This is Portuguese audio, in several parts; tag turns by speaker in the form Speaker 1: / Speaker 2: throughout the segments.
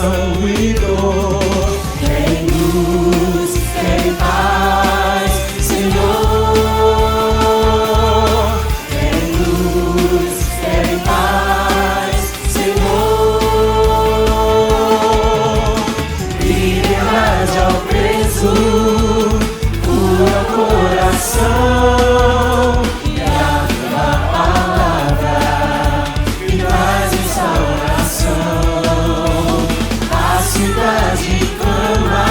Speaker 1: opressão e dor. Querem luz, querem paz, Senhor. Querem luz, querem paz, Senhor. Liberdade ao preso, cura o coração. E a viva palavra que traz restauração. A cidade clama,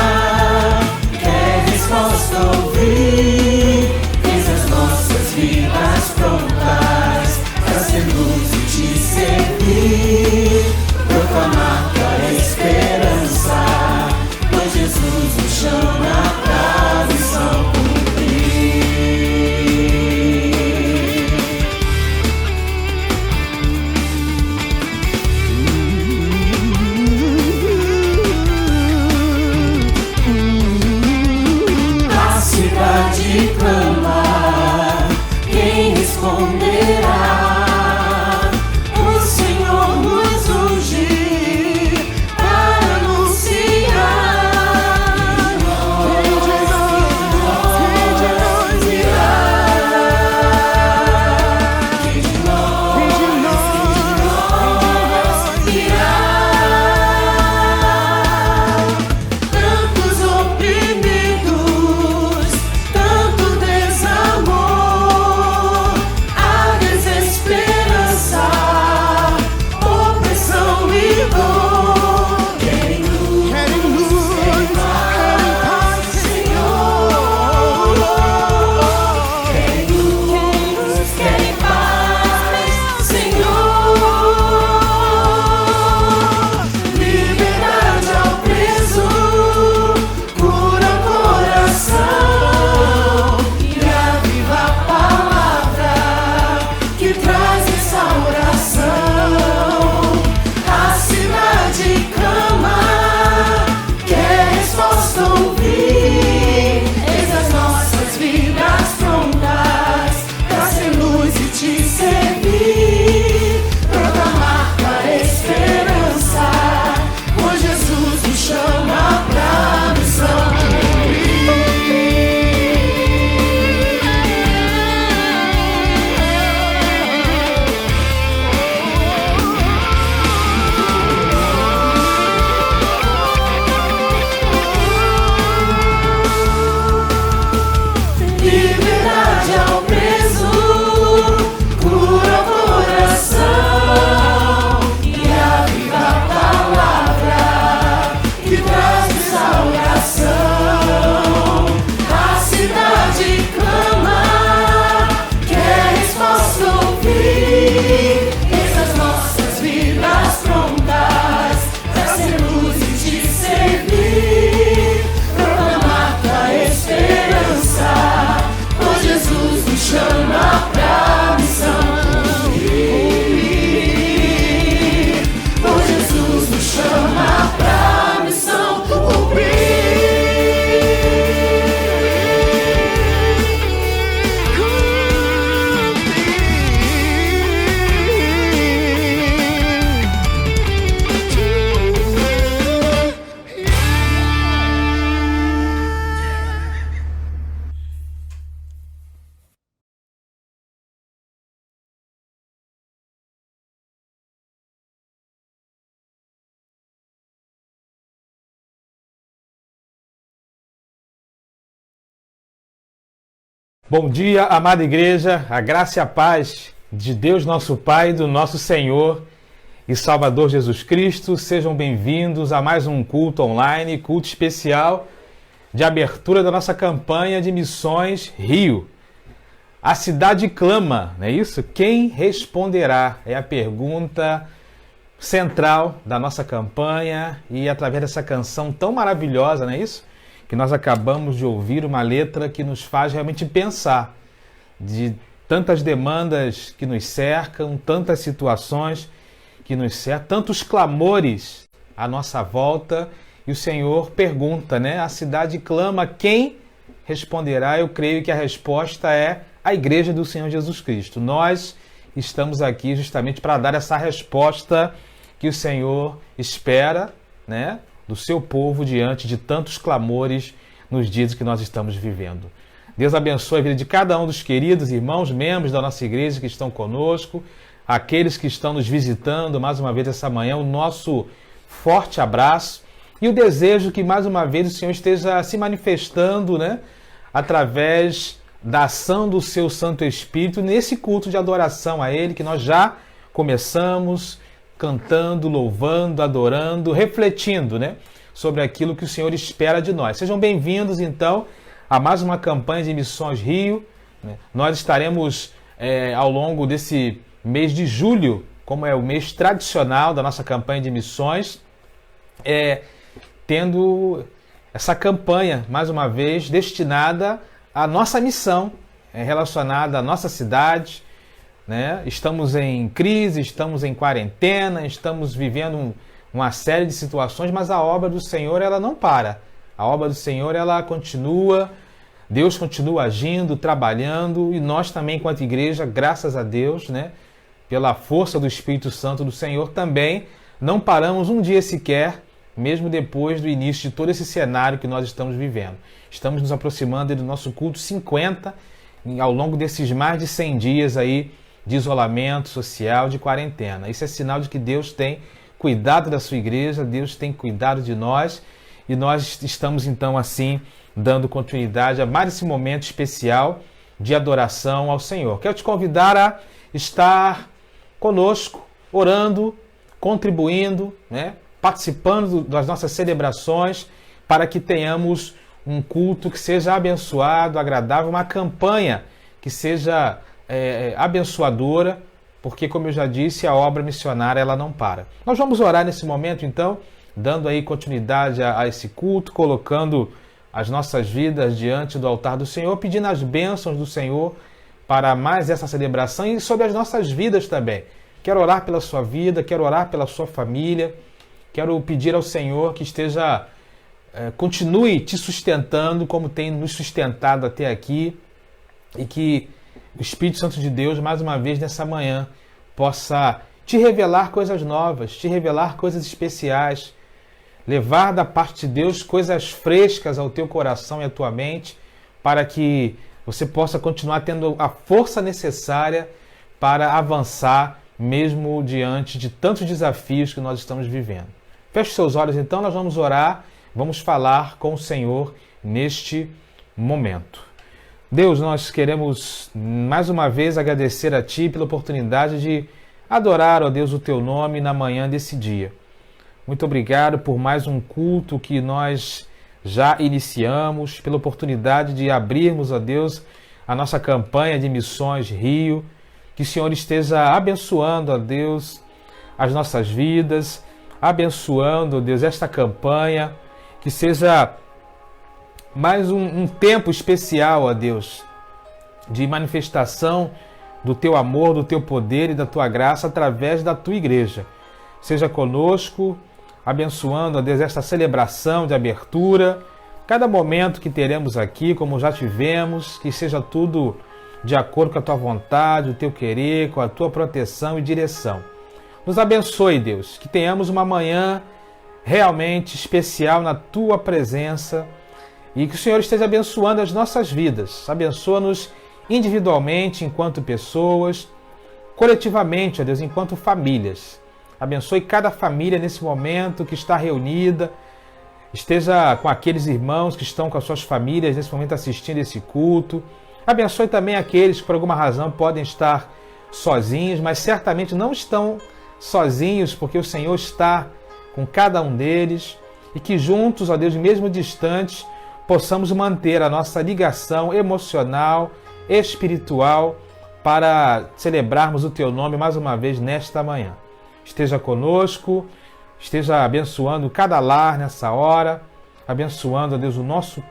Speaker 1: quer resposta ouvir. Fez as nossas vidas prontas pra ser luz e te servir. Proclamar tua esperança, pois Jesus nos chama pra missão cumprir. A cidade clama, quem responderá? O Senhor nos unge para anunciar. Quem de nós irá? Quem de nós irá? Tantos oprimidos, tanto desamor, a desesperança, opressão e dor. Querem luz, querem paz, Senhor. Querem luz, querem paz, Senhor. Liberdade ao preso, cura o coração. E a viva palavra que traz restauração. A cidade clama, quer resposta ouvir. Eis as nossas vidas prontas pra ser luz e te servir. Proclamar tua esperança, pois Jesus nos chama pra missão liberdade ao preso, cura o coração. E a viva palavra que traz restauração. A cidade clama, quer resposta ouvir. Eis as nossas vidas prontas pra ser luz e te servir. Proclamar tua esperança, pois Jesus nos chama pra missão cumprir. Pois Jesus nos chama pra missão
Speaker 2: Bom dia, amada igreja, a graça e a paz de Deus nosso Pai, do nosso Senhor e Salvador Jesus Cristo. Sejam bem-vindos a mais um culto online, culto especial de abertura da nossa campanha de Missões Rio. A cidade clama, não é isso? Quem responderá? É a pergunta central da nossa campanha e através dessa canção tão maravilhosa, não é isso? Que nós acabamos de ouvir, uma letra que nos faz realmente pensar de tantas demandas que nos cercam, tantas situações que nos cercam, tantos clamores à nossa volta, e o Senhor pergunta, né? A cidade clama, quem responderá? Eu creio que a resposta é a Igreja do Senhor Jesus Cristo. Nós estamos aqui justamente para dar essa resposta que o Senhor espera, né, do seu povo diante de tantos clamores nos dias que nós estamos vivendo. Deus abençoe a vida de cada um dos queridos irmãos, membros da nossa igreja que estão conosco, aqueles que estão nos visitando mais uma vez essa manhã, o nosso forte abraço e o desejo que mais uma vez o Senhor esteja se manifestando, né, através da ação do seu Santo Espírito nesse culto de adoração a Ele que nós já começamos cantando, louvando, adorando, refletindo, né, sobre aquilo que o Senhor espera de nós. Sejam bem-vindos, então, a mais uma campanha de Missões Rio. Nós estaremos, ao longo desse mês de julho, como é o mês tradicional da nossa campanha de missões, tendo essa campanha, mais uma vez, destinada à nossa missão, relacionada à nossa cidade, né? Estamos em crise, estamos em quarentena, estamos vivendo uma série de situações, mas a obra do Senhor, ela não para. A obra do Senhor, ela continua, Deus continua agindo, trabalhando, e nós também, enquanto igreja, graças a Deus, né, pela força do Espírito Santo do Senhor, também não paramos um dia sequer, mesmo depois do início de todo esse cenário que nós estamos vivendo. Estamos nos aproximando do nosso culto 50, ao longo desses mais de 100 dias aí de isolamento social, de quarentena. Isso é sinal de que Deus tem cuidado da sua igreja, Deus tem cuidado de nós, e nós estamos então assim dando continuidade a mais esse momento especial de adoração ao Senhor. Quero te convidar a estar conosco, orando, contribuindo, né, participando das nossas celebrações, para que tenhamos um culto que seja abençoado, agradável, uma campanha que seja abençoadora, porque, como eu já disse, a obra missionária ela não para. Nós vamos orar nesse momento, então, dando aí continuidade a esse culto, colocando as nossas vidas diante do altar do Senhor, pedindo as bênçãos do Senhor para mais essa celebração e sobre as nossas vidas também. Quero orar pela sua vida, quero orar pela sua família, quero pedir ao Senhor que continue te sustentando como tem nos sustentado até aqui, e que o Espírito Santo de Deus, mais uma vez nessa manhã, possa te revelar coisas novas, te revelar coisas especiais, levar da parte de Deus coisas frescas ao teu coração e à tua mente, para que você possa continuar tendo a força necessária para avançar, mesmo diante de tantos desafios que nós estamos vivendo. Feche seus olhos, então, nós vamos orar, vamos falar com o Senhor neste momento. Deus, nós queremos mais uma vez agradecer a Ti pela oportunidade de adorar, ó Deus, o Teu nome na manhã desse dia. Muito obrigado por mais um culto que nós já iniciamos, pela oportunidade de abrirmos, ó Deus, a nossa campanha de Missões Rio. Que o Senhor esteja abençoando, ó Deus, as nossas vidas, abençoando, ó Deus, esta campanha, que seja mais um tempo especial, ó Deus, de manifestação do Teu amor, do Teu poder e da Tua graça através da Tua igreja. Seja conosco, abençoando, ó Deus, esta celebração de abertura, cada momento que teremos aqui, como já tivemos, que seja tudo de acordo com a Tua vontade, o Teu querer, com a Tua proteção e direção. Nos abençoe, Deus, que tenhamos uma manhã realmente especial na Tua presença, e que o Senhor esteja abençoando as nossas vidas. Abençoa-nos individualmente, enquanto pessoas, coletivamente, ó Deus, enquanto famílias. Abençoe cada família nesse momento que está reunida. Esteja com aqueles irmãos que estão com as suas famílias nesse momento assistindo esse culto. Abençoe também aqueles que por alguma razão podem estar sozinhos, mas certamente não estão sozinhos, porque o Senhor está com cada um deles. E que juntos, ó Deus, mesmo distantes, possamos manter a nossa ligação emocional, espiritual, para celebrarmos o Teu nome mais uma vez nesta manhã. Esteja conosco, esteja abençoando cada lar nessa hora, abençoando, ó Deus,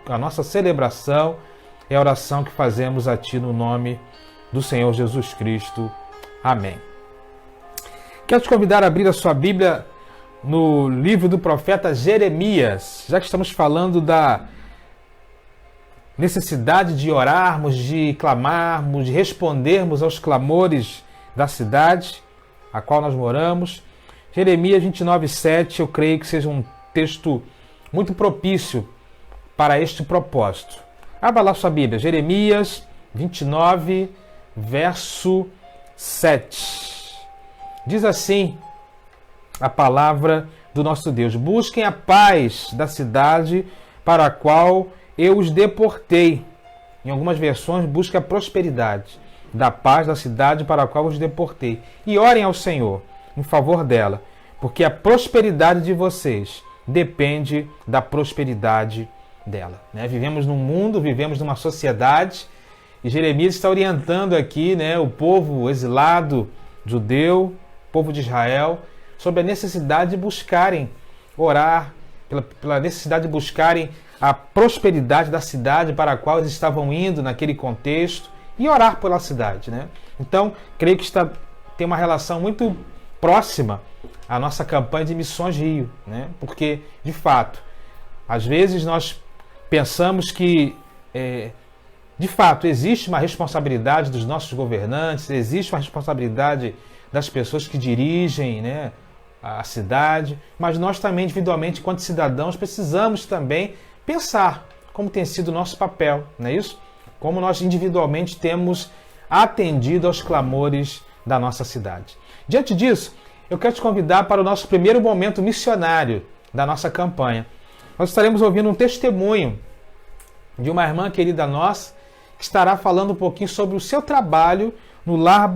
Speaker 2: a nossa celebração e a oração que fazemos a Ti no nome do Senhor Jesus Cristo. Amém. Quero te convidar a abrir a sua Bíblia no livro do profeta Jeremias, já que estamos falando da necessidade de orarmos, de clamarmos, de respondermos aos clamores da cidade a qual nós moramos. Jeremias 29:7, eu creio que seja um texto muito propício para este propósito. Abra lá sua Bíblia, Jeremias 29, verso 7. Diz assim a palavra do nosso Deus: busquem a paz da cidade para a qual eu os deportei. Em algumas versões, busque a prosperidade da paz da cidade para a qual os deportei. E orem ao Senhor em favor dela, porque a prosperidade de vocês depende da prosperidade dela. Vivemos num mundo, vivemos numa sociedade, e Jeremias está orientando aqui o povo exilado judeu, povo de Israel, sobre a necessidade de buscarem orar, pela necessidade de buscarem a prosperidade da cidade para a qual eles estavam indo naquele contexto e orar pela cidade. Então, creio que tem uma relação muito próxima à nossa campanha de Missões Rio, porque, de fato, às vezes nós pensamos que, de fato, existe uma responsabilidade dos nossos governantes, existe uma responsabilidade das pessoas que dirigem a cidade, mas nós também, individualmente, enquanto cidadãos, precisamos também pensar como tem sido o nosso papel, não é isso? Como nós individualmente temos atendido aos clamores da nossa cidade. Diante disso, eu quero te convidar para o nosso primeiro momento missionário da nossa campanha. Nós estaremos ouvindo um testemunho de uma irmã querida nossa que estará falando um pouquinho sobre o seu trabalho no Lar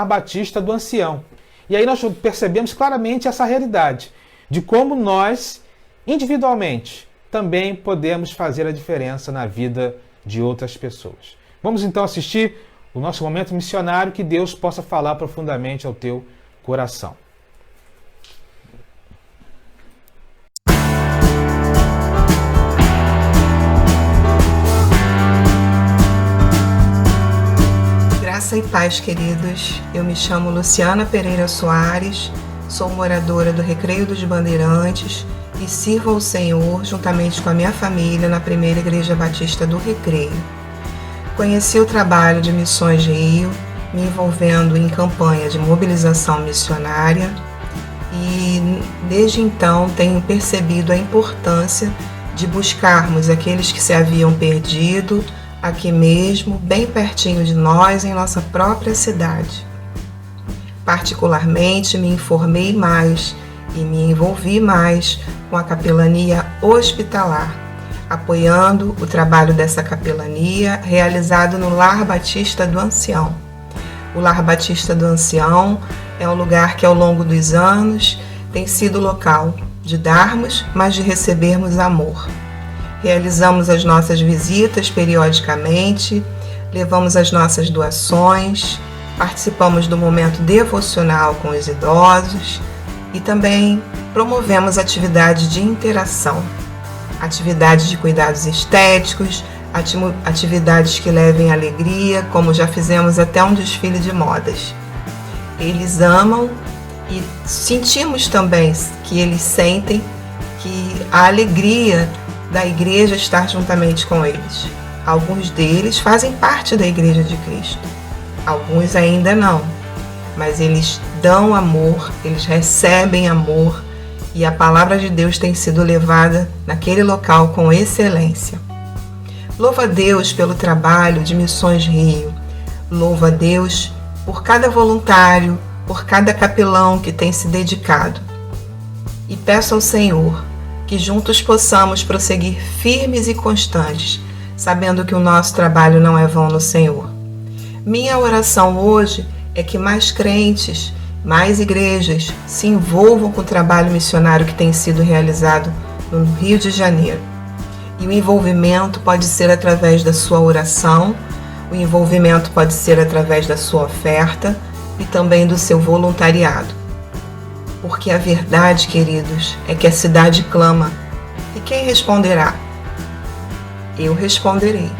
Speaker 2: Batista do Ancião. E aí nós percebemos claramente essa realidade de como nós, individualmente, também podemos fazer a diferença na vida de outras pessoas. Vamos então assistir o nosso momento missionário, que Deus possa falar profundamente ao teu coração.
Speaker 3: Graça e paz, queridos. Eu me chamo Luciana Pereira Soares, sou moradora do Recreio dos Bandeirantes e sirvo ao Senhor juntamente com a minha família na Primeira Igreja Batista do Recreio. Conheci o trabalho de Missões Rio, me envolvendo em campanha de mobilização missionária, e desde então tenho percebido a importância de buscarmos aqueles que se haviam perdido aqui mesmo, bem pertinho de nós, em nossa própria cidade. Particularmente, me informei mais e me envolvi mais com a capelania hospitalar, apoiando o trabalho dessa capelania realizado no Lar Batista do Ancião. O Lar Batista do Ancião é um lugar que, ao longo dos anos, tem sido local de darmos, mas de recebermos amor. Realizamos as nossas visitas periodicamente, levamos as nossas doações, participamos do momento devocional com os idosos e também promovemos atividades de interação, atividades de cuidados estéticos, atividades que levem alegria, como já fizemos até um desfile de modas. Eles amam e sentimos também que eles sentem que a alegria da igreja estar juntamente com eles. Alguns deles fazem parte da Igreja de Cristo, alguns ainda não, mas eles dão amor, eles recebem amor, e a palavra de Deus tem sido levada naquele local com excelência. Louva a Deus pelo trabalho de Missões Rio, louva a Deus por cada voluntário, por cada capelão que tem se dedicado, e peço ao Senhor que juntos possamos prosseguir firmes e constantes, sabendo que o nosso trabalho não é vão no Senhor. Minha oração hoje é que mais crentes, mais igrejas se envolvam com o trabalho missionário que tem sido realizado no Rio de Janeiro. E o envolvimento pode ser através da sua oração, o envolvimento pode ser através da sua oferta e também do seu voluntariado. Porque a verdade, queridos, é que a cidade clama. E quem responderá? Eu responderei.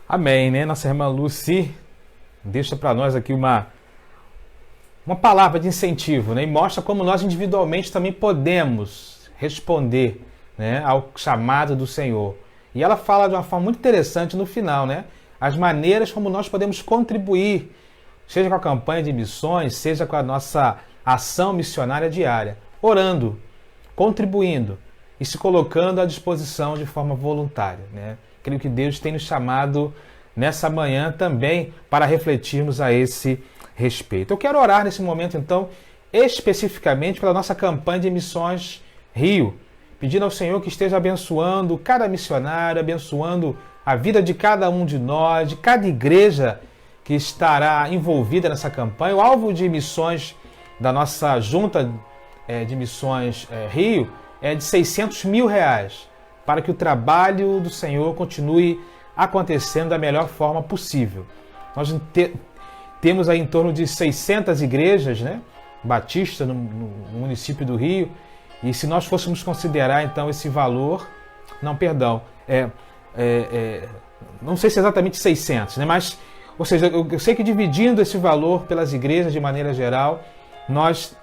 Speaker 2: Amém, Nossa irmã Lucy deixa para nós aqui uma palavra de incentivo, E mostra como nós individualmente também podemos responder ao chamado do Senhor E ela fala de uma forma muito interessante no final, né? As maneiras como nós podemos contribuir, seja com a campanha de missões, seja com a nossa ação missionária diária, orando, contribuindo e se colocando à disposição de forma voluntária, né? Creio que Deus tem nos chamado nessa manhã também para refletirmos a esse respeito. Eu quero orar nesse momento, então, especificamente pela nossa campanha de missões Rio, pedindo ao Senhor que esteja abençoando cada missionário, abençoando a vida de cada um de nós, de cada igreja que estará envolvida nessa campanha. O alvo de missões da nossa junta de missões Rio é de R$600 mil, para que o trabalho do Senhor continue acontecendo da melhor forma possível. Nós temos aí em torno de 600 igrejas, né, batistas no município do Rio, e se nós fôssemos considerar então esse valor, não sei se é exatamente 600, né, mas, ou seja, eu sei que dividindo esse valor pelas igrejas de maneira geral, nós,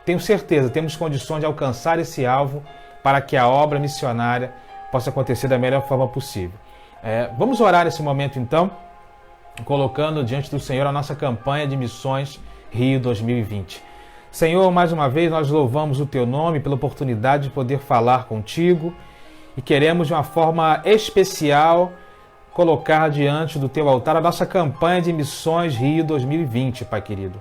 Speaker 2: tenho certeza, temos condições de alcançar esse alvo para que a obra missionária possa acontecer da melhor forma possível. Vamos orar nesse momento então, colocando diante do Senhor a nossa campanha de missões Rio 2020. Senhor, mais uma vez nós louvamos o Teu nome pela oportunidade de poder falar contigo e queremos de uma forma especial colocar diante do Teu altar a nossa campanha de missões Rio 2020, Pai querido.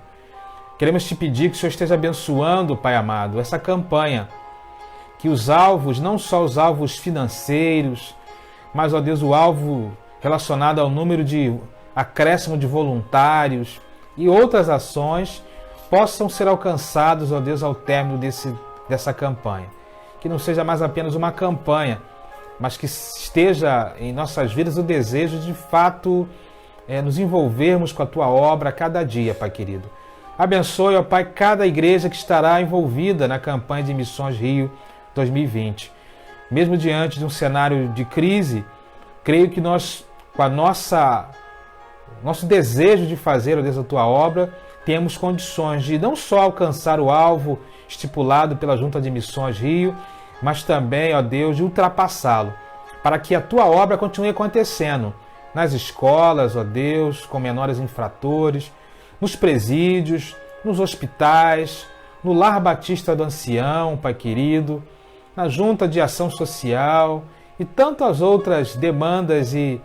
Speaker 2: Queremos Te pedir que o Senhor esteja abençoando, Pai amado, essa campanha, que os alvos, não só os alvos financeiros, mas, ó Deus, o alvo relacionado ao número de acréscimo de voluntários e outras ações possam ser alcançados, ó Deus, ao término dessa campanha. Que não seja mais apenas uma campanha, mas que esteja em nossas vidas o desejo de fato nos envolvermos com a Tua obra a cada dia, Pai querido. Abençoe, ó Pai, cada igreja que estará envolvida na campanha de Missões Rio 2020. Mesmo diante de um cenário de crise, creio que nós, com a nosso desejo de fazer, ó Deus, a Tua obra, temos condições de não só alcançar o alvo estipulado pela Junta de Missões Rio, mas também, ó Deus, de ultrapassá-lo, para que a Tua obra continue acontecendo nas escolas, ó Deus, com menores infratores, nos presídios, nos hospitais, no Lar Batista do Ancião, Pai querido, na Junta de Ação Social e tantas outras demandas e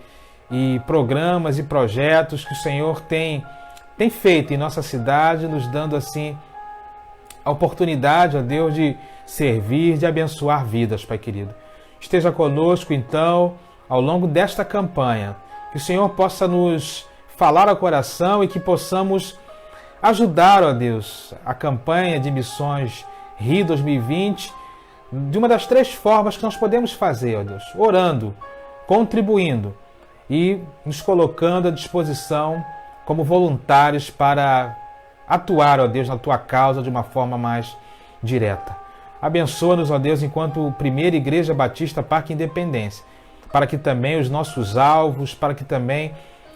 Speaker 2: programas e projetos que o Senhor tem feito em nossa cidade, nos dando assim a oportunidade, ó Deus, de servir, de abençoar vidas, Pai querido. Esteja conosco, então, ao longo desta campanha, que o Senhor possa nos falar ao coração e que possamos ajudar, ó Deus, a campanha de missões Rio 2020 de uma das 3 formas que nós podemos fazer, ó Deus: orando, contribuindo e nos colocando à disposição como voluntários para atuar, ó Deus, na Tua causa de uma forma mais direta. Abençoa-nos, ó Deus, enquanto primeira Igreja Batista Parque Independência, para que também os nossos alvos, para que também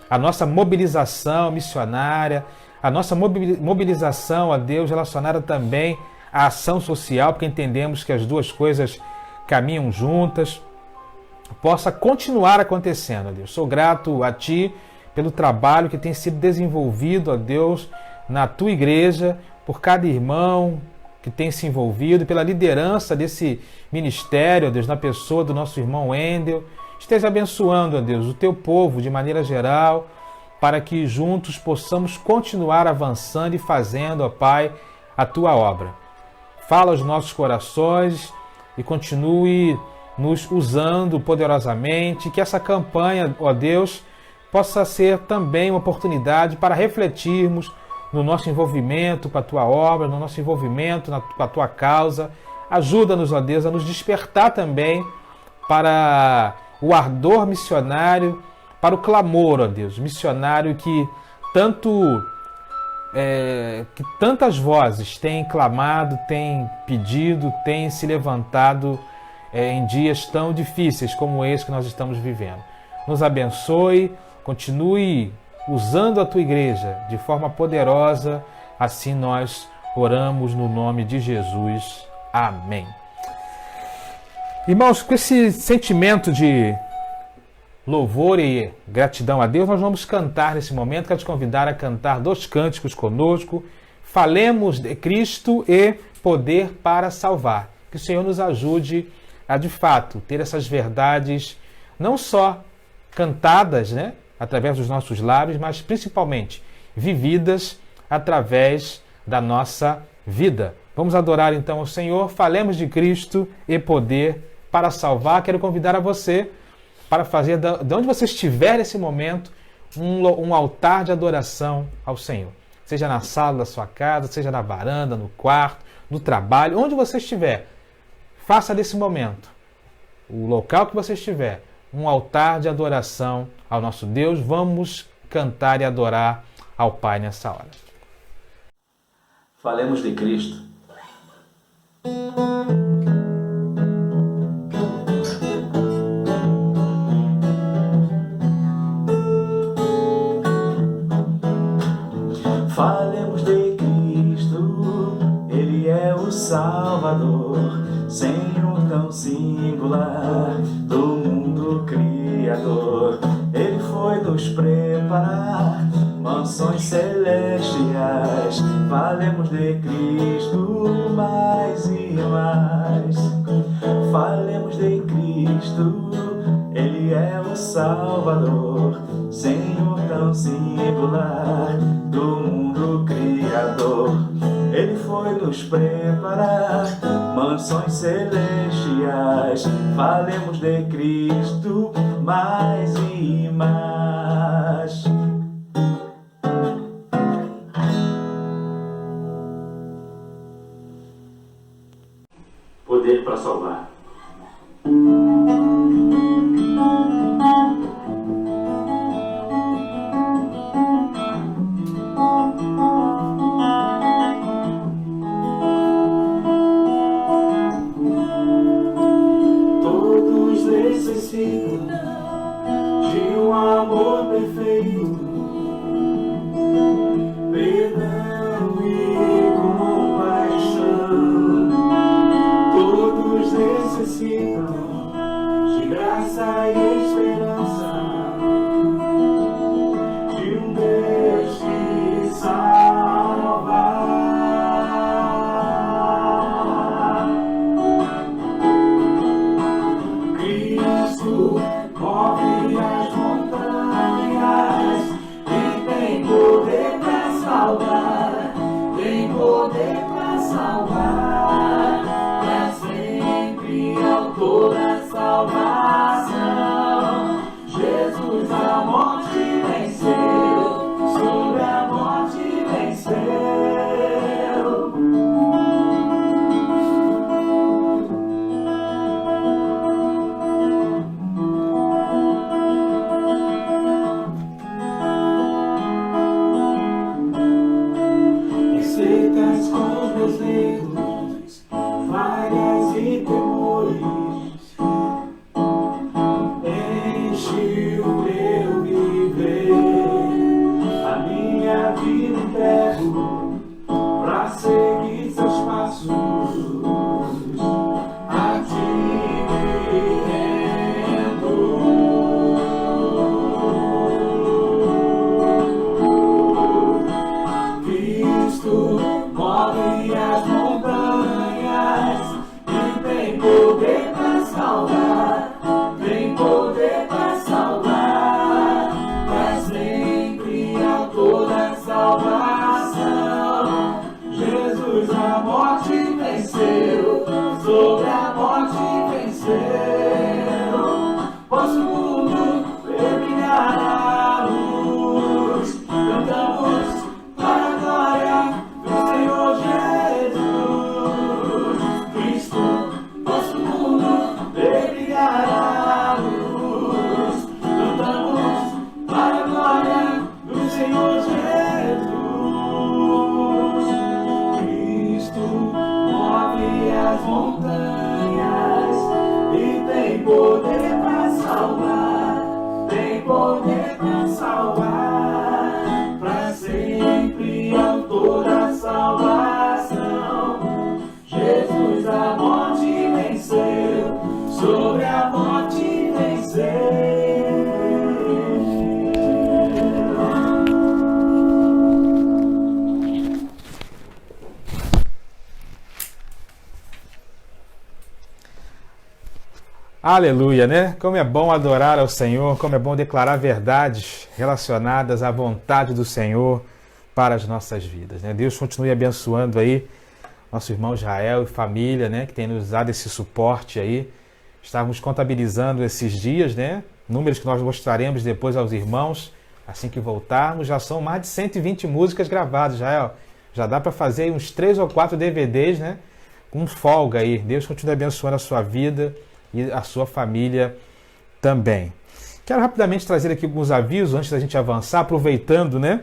Speaker 2: a nossa mobilização missionária, a nossa mobilização, ó Deus, relacionada também à ação social, porque entendemos que as duas coisas caminham juntas, possa continuar acontecendo, ó Deus. Sou grato a Ti pelo trabalho que tem sido desenvolvido, ó Deus, na Tua igreja, por cada irmão que tem se envolvido, pela liderança desse ministério, ó Deus, na pessoa do nosso irmão Wendel. Esteja abençoando, ó Deus, o Teu povo de maneira geral, para que juntos possamos continuar avançando e fazendo, ó Pai, a Tua obra. Fala aos nossos corações e continue nos usando poderosamente, que essa campanha, ó Deus, possa ser também uma oportunidade para refletirmos no nosso envolvimento com a Tua obra, no nosso envolvimento com a Tua causa. Ajuda-nos, ó Deus, a nos despertar também para o ardor missionário, para o clamor, ó Deus, missionário que tantas vozes têm clamado, têm pedido, têm se levantado em dias tão difíceis como esse que nós estamos vivendo. Nos abençoe, continue usando a Tua igreja de forma poderosa, assim nós oramos no nome de Jesus. Amém. Irmãos, com esse sentimento de louvor e gratidão a Deus, nós vamos cantar nesse momento. Quero te convidar a cantar 2 cânticos conosco. Falemos de Cristo e poder para salvar. Que o Senhor nos ajude a, de fato, ter essas verdades não só cantadas, né, através dos nossos lábios, mas principalmente vividas através da nossa vida. Vamos adorar então ao Senhor. Falemos de Cristo e poder para salvar. Quero convidar a você para fazer de onde você estiver nesse momento um altar de adoração ao Senhor. Seja na sala da sua casa, seja na varanda, no quarto, no trabalho, onde você estiver. Faça desse momento, o local que você estiver, um altar de adoração ao nosso Deus. Vamos cantar e adorar ao Pai nessa hora.
Speaker 4: Falemos de Cristo. Falemos de Cristo, Ele é o Salvador, Senhor tão singular, do mundo criador. Ele foi nos preparar mansões celestiais. Falemos de Cristo mais e mais. Falemos de Cristo, Ele é o Salvador, Senhor tão singular, do mundo criador. Ele foi nos preparar mansões celestiais. Falemos de Cristo mais e mais. Poder para salvar. Todos necessitam de um amor perfeito, perdão e compaixão. Todos necessitam de graça e esperança, de um Deus que salva. Cristo move as montanhas e tem poder para salvar, tem poder para salvar, para sempre autor da salvação. Jesus a morte venceu, sobre a morte venceu. Receitas com meus dedos, falhas e temores, enche o meu viver. A minha vida entrego pra seguir seus passos, a ti me rendo. Cristo move as montanhas e tem poder para salvar, tem poder para salvar, para sempre autor da salvação. Jesus a morte venceu, sobre a morte venceu. Posso o mundo ver brilhar a luz, cantamos para a glória do Senhor Jesus. Cristo, nosso mundo ver brilhar a luz, cantamos para a glória do Senhor Jesus. Cristo move as montanhas e tem poder para salvar, tem poder para salvar, para sempre autor da salvação. Jesus a morte venceu, sobre a morte venceu.
Speaker 2: Aleluia, né? Como é bom adorar ao Senhor, como é bom declarar verdades relacionadas à vontade do Senhor para as nossas vidas, né? Deus continue abençoando aí nosso irmão Israel e família, né? Que tem nos dado esse suporte aí. Estávamos contabilizando esses dias, né? Números que nós mostraremos depois aos irmãos, assim que voltarmos. Já são mais de 120 músicas gravadas, Israel. Já dá para fazer uns 3 ou 4 DVDs, né? Com folga aí. Deus continue abençoando a sua vida e a sua família também. Quero rapidamente trazer aqui alguns avisos antes da gente avançar, aproveitando, né,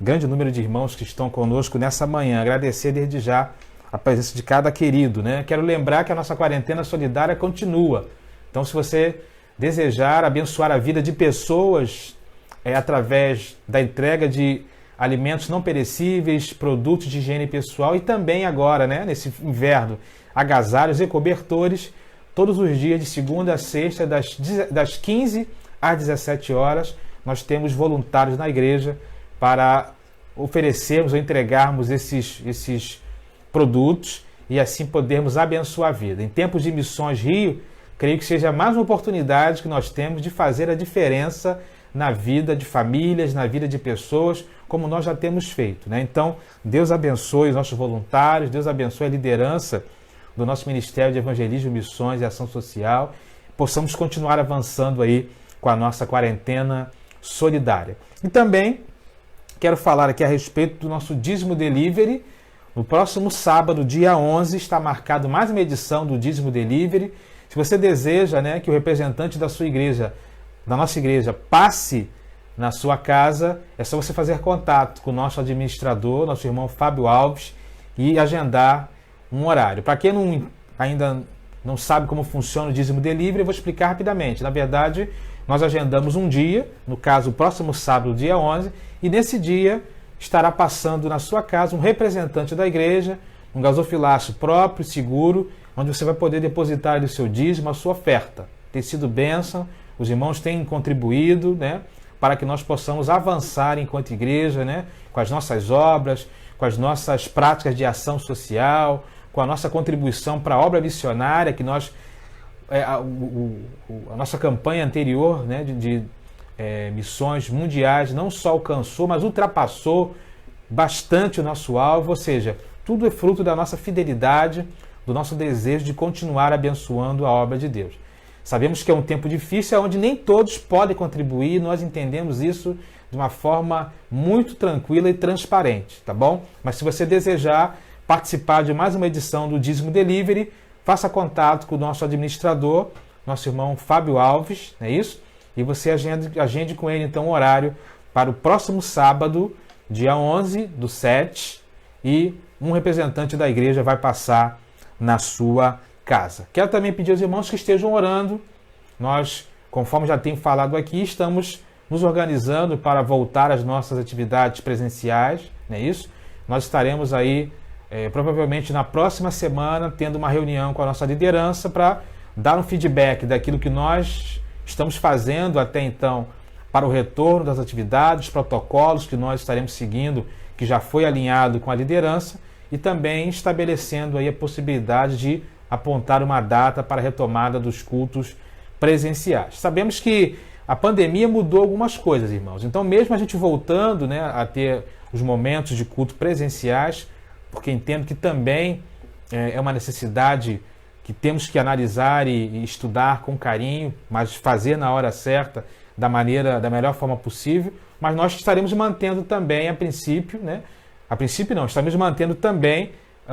Speaker 2: grande número de irmãos que estão conosco nessa manhã. Agradecer desde já a presença de cada querido, né? Quero lembrar que a nossa quarentena solidária continua. Então, se você desejar abençoar a vida de pessoas através da entrega de alimentos não perecíveis, produtos de higiene pessoal e também agora, né, nesse inverno, agasalhos e cobertores, todos os dias, de segunda a sexta, das 15 às 17 horas, nós temos voluntários na igreja para oferecermos ou entregarmos esses produtos e assim podermos abençoar a vida. Em tempos de Missões Rio, creio que seja mais uma oportunidade que nós temos de fazer a diferença na vida de famílias, na vida de pessoas, como nós já temos feito, né? Então, Deus abençoe os nossos voluntários, Deus abençoe a liderança do nosso Ministério de Evangelismo, Missões e Ação Social, possamos continuar avançando aí com a nossa quarentena solidária. E também quero falar aqui a respeito do nosso Dízimo Delivery. No próximo sábado, dia 11, está marcado mais uma edição do Dízimo Delivery. Se você deseja, né, que o representante da sua igreja, da nossa igreja, passe na sua casa, é só você fazer contato com o nosso administrador, nosso irmão Fábio Alves, e agendar um horário. Para quem ainda não sabe como funciona o Dízimo Delivery, eu vou explicar rapidamente. Na verdade, nós agendamos um dia, no caso, o próximo sábado, dia 11, e nesse dia estará passando na sua casa um representante da igreja, um gasofilaço próprio, seguro, onde você vai poder depositar ali o seu dízimo, a sua oferta. Tem sido bênção, os irmãos têm contribuído, né, para que nós possamos avançar enquanto igreja, né, com as nossas obras, com as nossas práticas de ação social, com a nossa contribuição para a obra missionária, que nós, a nossa campanha anterior, né, de missões mundiais não só alcançou, mas ultrapassou bastante o nosso alvo, ou seja, tudo é fruto da nossa fidelidade, do nosso desejo de continuar abençoando a obra de Deus. Sabemos que é um tempo difícil, onde nem todos podem contribuir, nós entendemos isso de uma forma muito tranquila e transparente, tá bom? Mas se você desejar participar de mais uma edição do Dízimo Delivery, faça contato com o nosso administrador, nosso irmão Fábio Alves, não é isso? E você agende com ele, então, o horário para o próximo sábado, dia 11/7, e um representante da igreja vai passar na sua casa. Quero também pedir aos irmãos que estejam orando. Nós, conforme já tenho falado aqui, estamos nos organizando para voltar às nossas atividades presenciais, não é isso? Nós estaremos aí, provavelmente na próxima semana, tendo uma reunião com a nossa liderança para dar um feedback daquilo que nós estamos fazendo até então para o retorno das atividades, protocolos que nós estaremos seguindo, que já foi alinhado com a liderança, e também estabelecendo aí a possibilidade de apontar uma data para a retomada dos cultos presenciais. Sabemos que a pandemia mudou algumas coisas, irmãos. Então, mesmo a gente voltando, né, a ter os momentos de culto presenciais, porque entendo que também é uma necessidade que temos que analisar e estudar com carinho, mas fazer na hora certa, da melhor forma possível. Mas nós estaremos mantendo também, a princípio, né? A princípio não, estamos mantendo também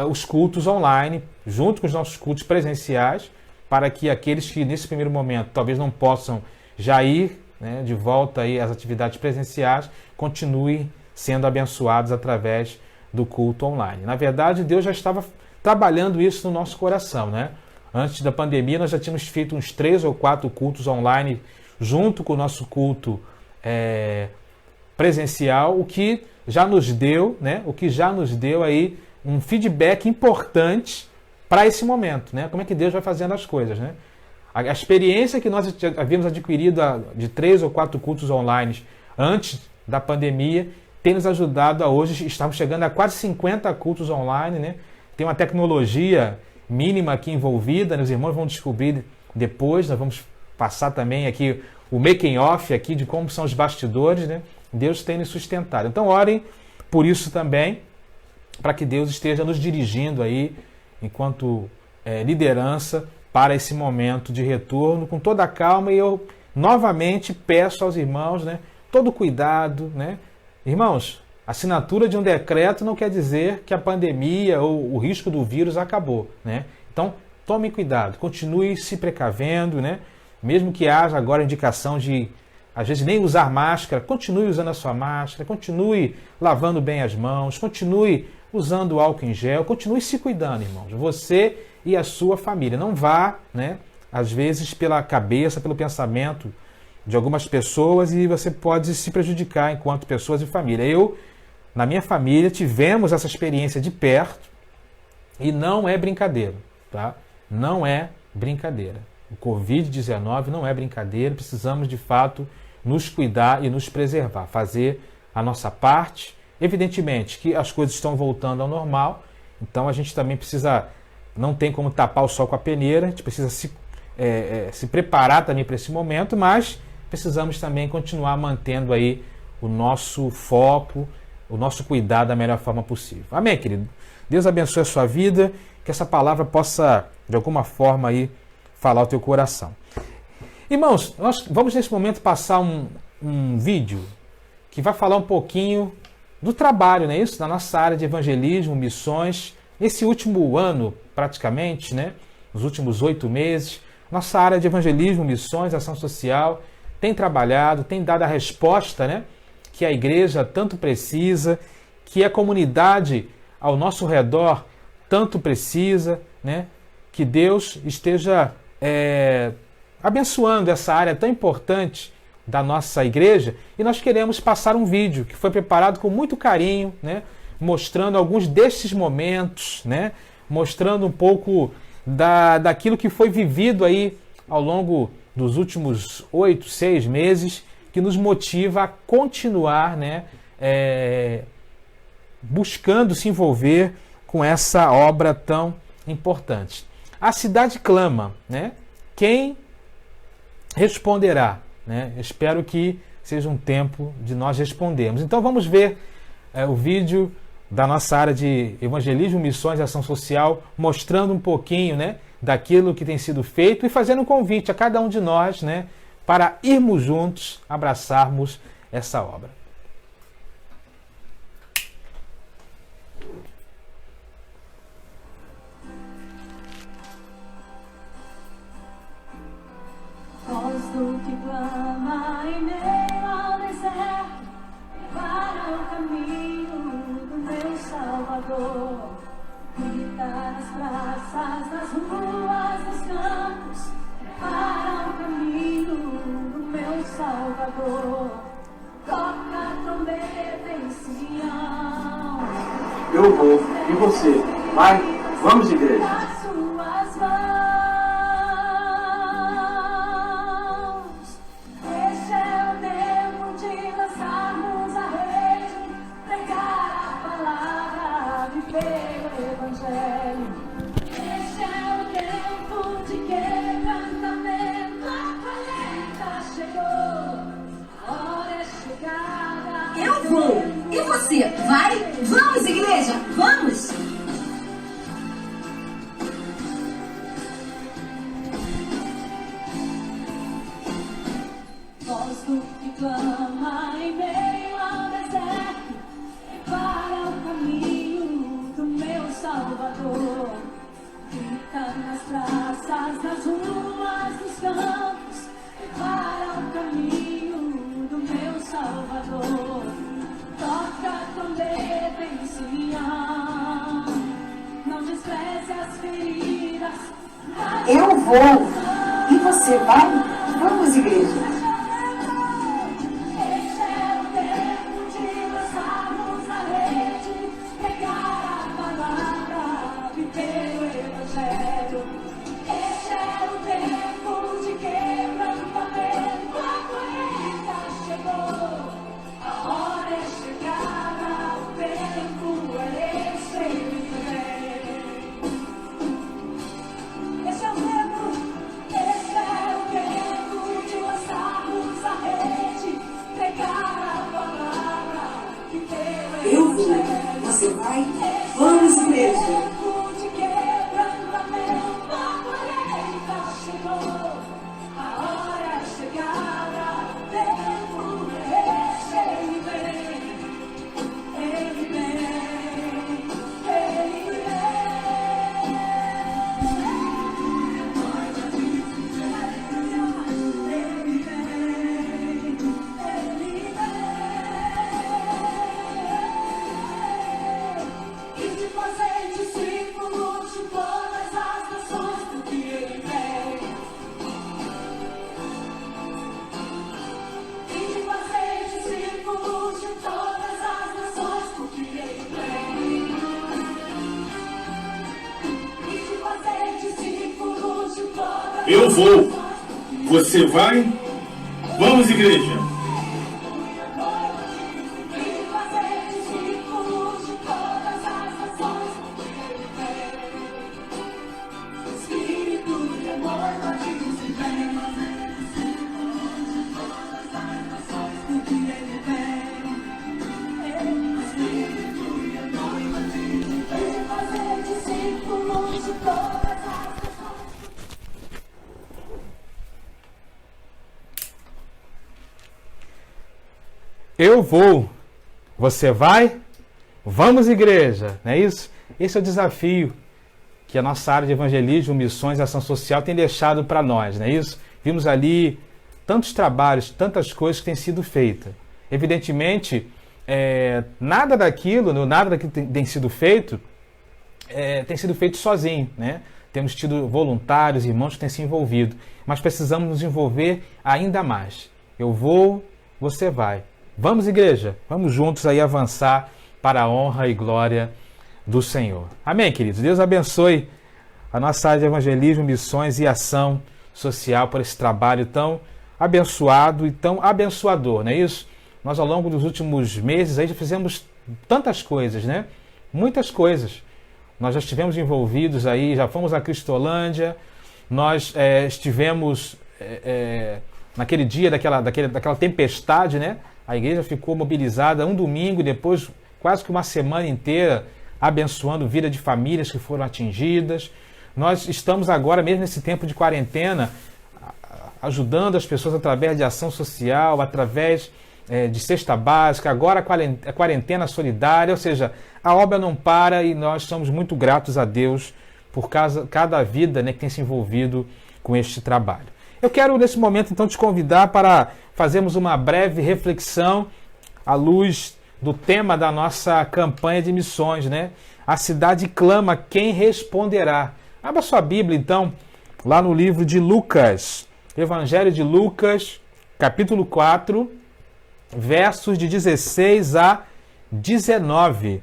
Speaker 2: os cultos online, junto com os nossos cultos presenciais, para que aqueles que nesse primeiro momento talvez não possam já ir, né, de volta aí às atividades presenciais, continuem sendo abençoados através do culto online. Na verdade, Deus já estava trabalhando isso no nosso coração, né? Antes da pandemia, nós já tínhamos feito uns 3 ou 4 cultos online junto com o nosso culto presencial, o que já nos deu, né? O que já nos deu aí um feedback importante para esse momento, né? Como é que Deus vai fazendo as coisas, né? A experiência que nós havíamos adquirido de 3 ou 4 cultos online antes da pandemia tem nos ajudado a hoje, estamos chegando a quase 50 cultos online, né? Tem uma tecnologia mínima aqui envolvida, né? Os irmãos vão descobrir Depois nós vamos passar também aqui o making off aqui de como são os bastidores, né? Deus tem nos sustentado. Então orem por isso também, para que Deus esteja nos dirigindo aí, enquanto liderança, para esse momento de retorno, com toda a calma. E eu novamente peço aos irmãos, né, todo cuidado, né? Irmãos, assinatura de um decreto não quer dizer que a pandemia ou o risco do vírus acabou, né? Então, tome cuidado, continue se precavendo, né? Mesmo que haja agora indicação de, às vezes, nem usar máscara, continue usando a sua máscara, continue lavando bem as mãos, continue usando álcool em gel, continue se cuidando, irmãos. Você e a sua família. Não vá, né, às vezes, pela cabeça, pelo pensamento de algumas pessoas, e você pode se prejudicar enquanto pessoas e família. Eu, na minha família, tivemos essa experiência de perto e não é brincadeira, tá? Não é brincadeira. O Covid-19 não é brincadeira, precisamos de fato nos cuidar e nos preservar, fazer a nossa parte. Evidentemente que as coisas estão voltando ao normal, então a gente também precisa, não tem como tapar o sol com a peneira, a gente precisa se preparar também para esse momento, mas precisamos também continuar mantendo aí o nosso foco, o nosso cuidado da melhor forma possível. Amém, querido? Deus abençoe a sua vida, que essa palavra possa, de alguma forma, aí, falar ao teu coração. Irmãos, nós vamos nesse momento passar um vídeo que vai falar um pouquinho do trabalho, né? Isso, na nossa área de evangelismo, missões. Nesse último ano, praticamente, né? Nos últimos 8 meses, nossa área de evangelismo, missões, ação social, tem trabalhado, tem dado a resposta, né, que a igreja tanto precisa, que a comunidade ao nosso redor tanto precisa, né? Que Deus esteja abençoando essa área tão importante da nossa igreja. E nós queremos passar um vídeo que foi preparado com muito carinho, né, mostrando alguns desses momentos, né, mostrando um pouco daquilo que foi vivido aí ao longo dos últimos 8, 6 meses, que nos motiva a continuar, né, buscando se envolver com essa obra tão importante. A cidade clama, né? Quem responderá? Né? Espero que seja um tempo de nós respondermos. Então vamos ver o vídeo da nossa área de evangelismo, missões e ação social, mostrando um pouquinho, né, daquilo que tem sido feito e fazendo um convite a cada um de nós, né, para irmos juntos, abraçarmos essa obra.
Speaker 4: Voz do que clama em meio ao deserto, prepara o caminho do meu Salvador. Grita nas praças, nas ruas, nos campos, prepara o caminho do meu Salvador. Toca a trombeta em Sião.
Speaker 5: Eu vou, e você? Vai, vamos, igreja.
Speaker 4: Das suas mãos. Este é o tempo de lançarmos a rede, pregar a palavra, viver o evangelho. Este é o tempo de quebrantamento, a colheita chegou, a hora é chegada.
Speaker 6: Eu vou. E você? Vai? Vamos, igreja! Vamos!
Speaker 4: Voz do que clama em meio ao deserto, prepara o caminho do meu Salvador. Grita nas praças, nas ruas, nos campos, prepara o caminho do meu Salvador. Toca a trombeta em Sião, não despreze as feridas.
Speaker 6: Eu vou. E você vai? Vamos, igreja!
Speaker 4: Este é o tempo de lançarmos a rede, pregar a palavra, viver o evangelho. Este é o tempo de quebrantamento, a colheita chegou, a hora é chegada, o tempo é esse. Esse é o tempo, esse
Speaker 6: você vai? Vamos, igreja!
Speaker 7: Eu vou. Você vai? Vamos, igreja.
Speaker 2: Eu vou, você vai? Vamos, igreja, não é isso? Esse é o desafio que a nossa área de evangelismo, missões e ação social tem deixado para nós, não é isso? Vimos ali tantos trabalhos, tantas coisas que têm sido feitas. Evidentemente, nada daquilo que tem sido feito sozinho, né? Temos tido voluntários, irmãos que têm se envolvido, mas precisamos nos envolver ainda mais. Eu vou, você vai. Vamos, igreja, vamos juntos aí avançar para a honra e glória do Senhor. Amém, queridos? Deus abençoe a nossa área de evangelismo, missões e ação social por esse trabalho tão abençoado e tão abençoador, não é isso? Nós, ao longo dos últimos meses, aí já fizemos tantas coisas, né? Muitas coisas. Nós já estivemos envolvidos aí, já fomos à Cristolândia, nós estivemos naquele dia daquela tempestade, né? A igreja ficou mobilizada um domingo e depois quase que uma semana inteira abençoando vida de famílias que foram atingidas. Nós estamos agora, mesmo nesse tempo de quarentena, ajudando as pessoas através de ação social, através de cesta básica, agora a quarentena solidária, ou seja, a obra não para e nós somos muito gratos a Deus por cada vida, né, que tem se envolvido com este trabalho. Eu quero, nesse momento, então, te convidar para fazermos uma breve reflexão à luz do tema da nossa campanha de missões, né? A cidade clama, quem responderá? Abra sua Bíblia, então, lá no livro de Lucas, Evangelho de Lucas, capítulo 4, versos de 16 a 19.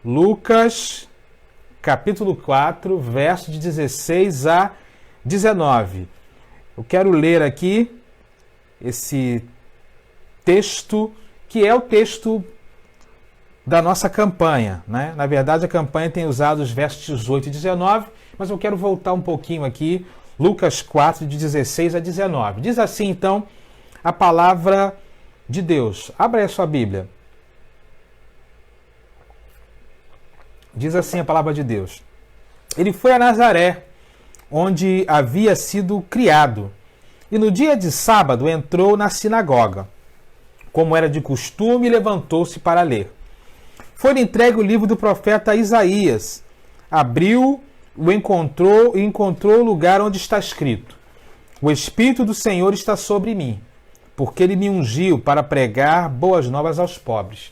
Speaker 2: Lucas, capítulo 4, versos de 16 a 19. Eu quero ler aqui esse texto, que é o texto da nossa campanha, né? Na verdade, a campanha tem usado os versos 18 e 19, mas eu quero voltar um pouquinho aqui, Lucas 4, de 16 a 19. Diz assim, então, a palavra de Deus. Abra aí a sua Bíblia. Diz assim a palavra de Deus. Ele foi a Nazaré, onde havia sido criado, e no dia de sábado entrou na sinagoga. Como era de costume, levantou-se para ler. Foi-lhe entregue o livro do profeta Isaías. Abriu, o encontrou e encontrou o lugar onde está escrito: O Espírito do Senhor está sobre mim, porque ele me ungiu para pregar boas novas aos pobres.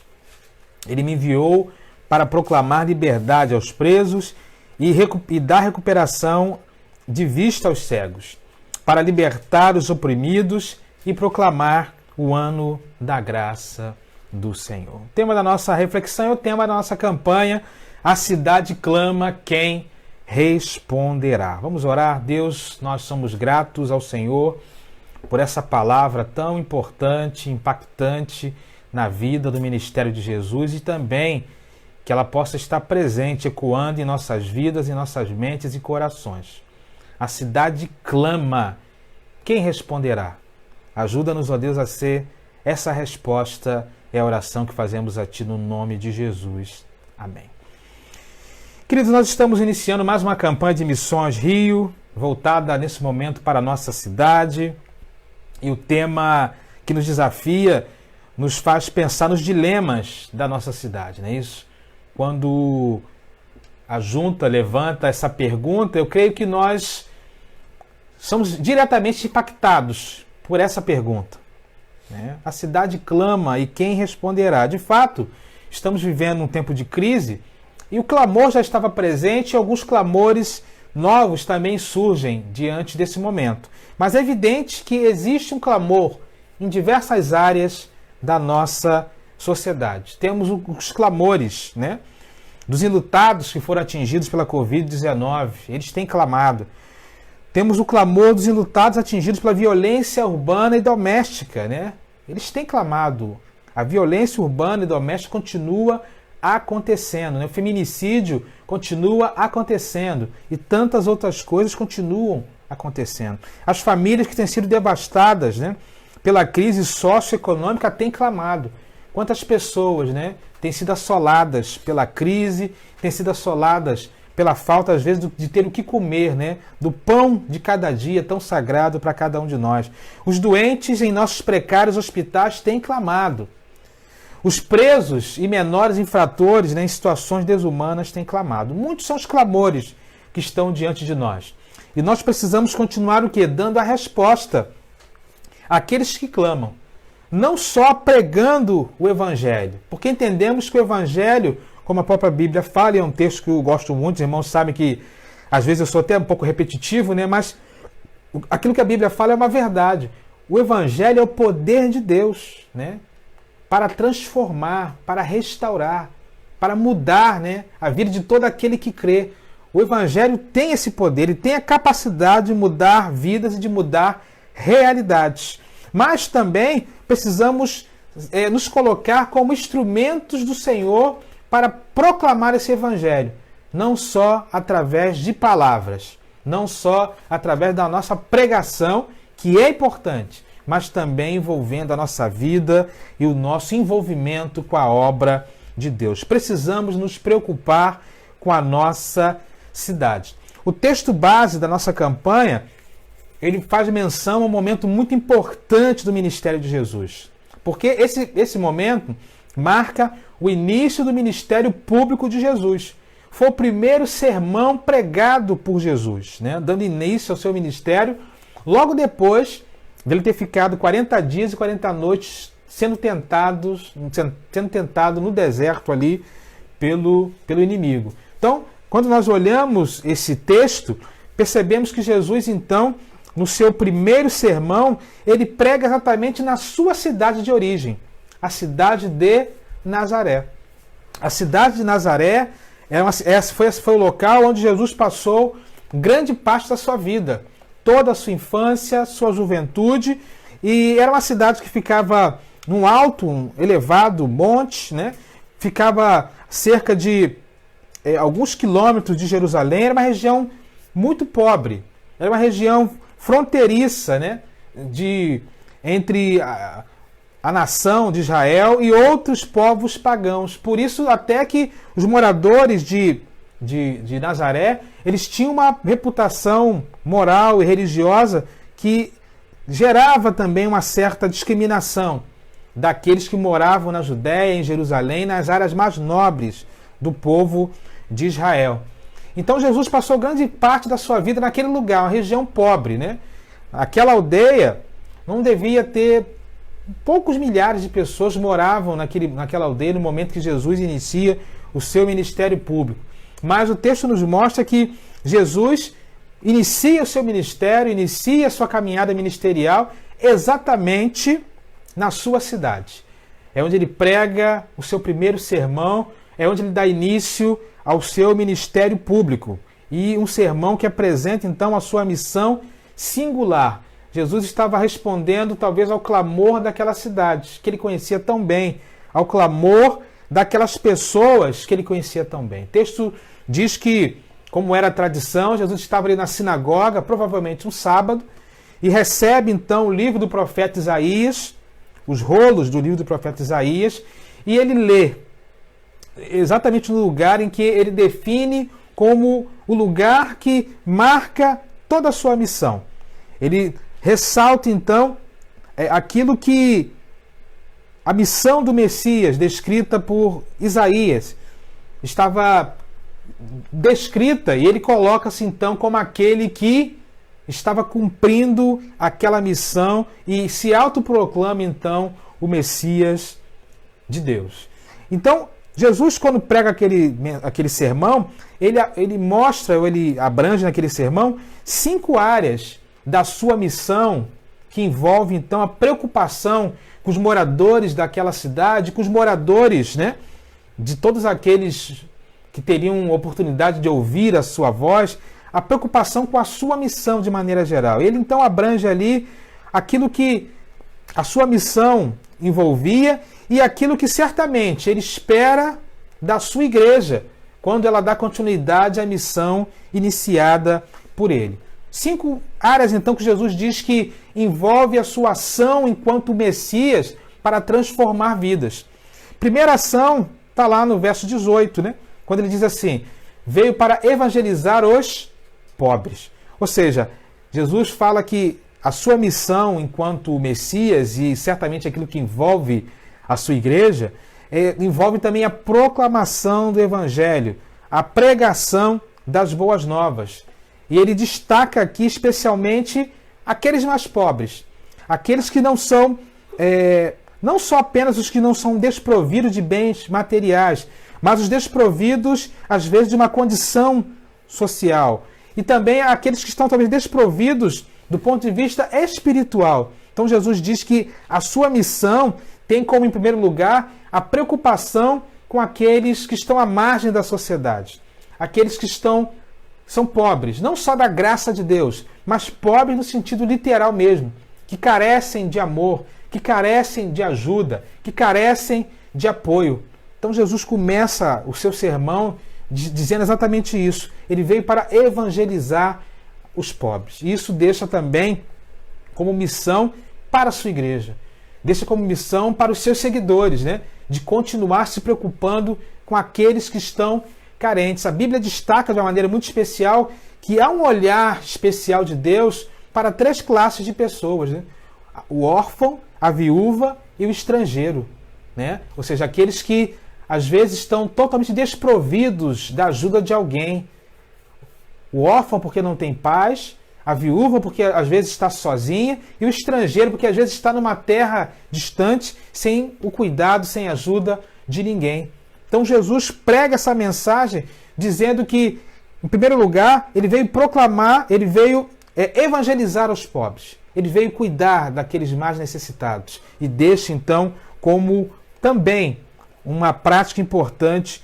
Speaker 2: Ele me enviou para proclamar liberdade aos presos e dar recuperação de vista aos cegos, para libertar os oprimidos e proclamar o ano da graça do Senhor. O tema da nossa reflexão é o tema da nossa campanha, a cidade clama, quem responderá. Vamos orar. Deus, nós somos gratos ao Senhor por essa palavra tão importante, impactante na vida do ministério de Jesus e também que ela possa estar presente, ecoando em nossas vidas, em nossas mentes e corações. A cidade clama, quem responderá? Ajuda-nos, ó Deus, a ser essa resposta, é a oração que fazemos a Ti no nome de Jesus. Amém. Queridos, nós estamos iniciando mais uma campanha de Missões Rio, voltada nesse momento para a nossa cidade. E o tema que nos desafia nos faz pensar nos dilemas da nossa cidade, não é isso? Quando a junta levanta essa pergunta, eu creio que nós somos diretamente impactados por essa pergunta, né? A cidade clama e quem responderá? De fato, estamos vivendo um tempo de crise e o clamor já estava presente e alguns clamores novos também surgem diante desse momento. Mas é evidente que existe um clamor em diversas áreas da nossa sociedade. Temos os clamores, né, dos enlutados que foram atingidos pela Covid-19. Eles têm clamado. Temos o clamor dos enlutados atingidos pela violência urbana e doméstica, né? Eles têm clamado. A violência urbana e doméstica continua acontecendo, né? O feminicídio continua acontecendo e tantas outras coisas continuam acontecendo. As famílias que têm sido devastadas, né, pela crise socioeconômica têm clamado. Quantas pessoas, né, têm sido assoladas pela crise, têm sido assoladas pela falta, às vezes, de ter o que comer, né, do pão de cada dia tão sagrado para cada um de nós. Os doentes em nossos precários hospitais têm clamado. Os presos e menores infratores, né, em situações desumanas têm clamado. Muitos são os clamores que estão diante de nós. E nós precisamos continuar o quê? Dando a resposta àqueles que clamam. Não só pregando o Evangelho, porque entendemos que o Evangelho, como a própria Bíblia fala, e é um texto que eu gosto muito, os irmãos sabem que às vezes eu sou até um pouco repetitivo, né, mas aquilo que a Bíblia fala é uma verdade. O Evangelho é o poder de Deus, né, para transformar, para restaurar, para mudar, né, a vida de todo aquele que crê. O Evangelho tem esse poder, ele tem a capacidade de mudar vidas e de mudar realidades. Mas também precisamos nos colocar como instrumentos do Senhor para proclamar esse Evangelho, não só através de palavras, não só através da nossa pregação, que é importante, mas também envolvendo a nossa vida e o nosso envolvimento com a obra de Deus. Precisamos nos preocupar com a nossa cidade. O texto base da nossa campanha, ele faz menção a um momento muito importante do ministério de Jesus. Porque esse momento marca o início do ministério público de Jesus. Foi o primeiro sermão pregado por Jesus, né, dando início ao seu ministério, logo depois dele ter ficado 40 dias e 40 noites sendo tentado no deserto ali pelo inimigo. Então, quando nós olhamos esse texto, percebemos que Jesus, então, no seu primeiro sermão, ele prega exatamente na sua cidade de origem, a cidade de Nazaré. A cidade de Nazaré foi o local onde Jesus passou grande parte da sua vida, toda a sua infância, sua juventude, e era uma cidade que ficava num alto, um elevado monte, né? Ficava cerca de alguns quilômetros de Jerusalém. Era uma região muito pobre, era uma região fronteiriça, né, entre a nação de Israel e outros povos pagãos. Por isso, até que os moradores de Nazaré, eles tinham uma reputação moral e religiosa que gerava também uma certa discriminação daqueles que moravam na Judéia, em Jerusalém, nas áreas mais nobres do povo de Israel. Então Jesus passou grande parte da sua vida naquele lugar, uma região pobre, né? Aquela aldeia não devia ter... Poucos milhares de pessoas moravam naquela aldeia no momento que Jesus inicia o seu ministério público. Mas o texto nos mostra que Jesus inicia o seu ministério, inicia a sua caminhada ministerial exatamente na sua cidade. É onde ele prega o seu primeiro sermão, é onde ele dá início ao seu ministério público. E um sermão que apresenta, então, a sua missão singular. Jesus estava respondendo, talvez, ao clamor daquela cidade, que ele conhecia tão bem, ao clamor daquelas pessoas que ele conhecia tão bem. O texto diz que, como era a tradição, Jesus estava ali na sinagoga, provavelmente um sábado, e recebe, então, o livro do profeta Isaías, os rolos do livro do profeta Isaías, e ele lê exatamente no lugar em que ele define como o lugar que marca toda a sua missão. Ele ressalta, então, aquilo que a missão do Messias, descrita por Isaías, estava descrita, e ele coloca-se, então, como aquele que estava cumprindo aquela missão e se autoproclama, então, o Messias de Deus. Então, Jesus, quando prega aquele sermão, ele mostra, ou ele abrange naquele sermão, 5 áreas da sua missão, que envolve, então, a preocupação com os moradores daquela cidade, com os moradores, né, de todos aqueles que teriam oportunidade de ouvir a sua voz, a preocupação com a sua missão de maneira geral. Ele, então, abrange ali aquilo que a sua missão envolvia e aquilo que certamente ele espera da sua igreja quando ela dá continuidade à missão iniciada por ele. 5 áreas, então, que Jesus diz que envolve a sua ação enquanto Messias para transformar vidas. Primeira ação está lá no verso 18, né? Quando ele diz assim: veio para evangelizar os pobres. Ou seja, Jesus fala que a sua missão enquanto Messias, e certamente aquilo que envolve a sua igreja, envolve também a proclamação do Evangelho, a pregação das boas novas. E ele destaca aqui especialmente aqueles mais pobres, aqueles que não são, não só apenas os que não são desprovidos de bens materiais, mas os desprovidos, às vezes, de uma condição social. E também aqueles que estão talvez desprovidos do ponto de vista espiritual. Então Jesus diz que a sua missão tem como, em primeiro lugar, a preocupação com aqueles que estão à margem da sociedade. Aqueles que são pobres, não só da graça de Deus, mas pobres no sentido literal mesmo, que carecem de amor, que carecem de ajuda, que carecem de apoio. Então Jesus começa o seu sermão dizendo exatamente isso. Ele veio para evangelizar os pobres. E isso deixa também como missão para a sua igreja. Deixa como missão para os seus seguidores, né? De continuar se preocupando com aqueles que estão carentes. A Bíblia destaca de uma maneira muito especial que há um olhar especial de Deus para 3 classes de pessoas, né? O órfão, a viúva e o estrangeiro, né? Ou seja, aqueles que às vezes estão totalmente desprovidos da ajuda de alguém. O órfão porque não tem pais, a viúva porque às vezes está sozinha, e o estrangeiro porque às vezes está numa terra distante, sem o cuidado, sem a ajuda de ninguém. Então Jesus prega essa mensagem dizendo que, em primeiro lugar, ele veio proclamar, ele veio evangelizar os pobres. Ele veio cuidar daqueles mais necessitados. E deixa, então, como também uma prática importante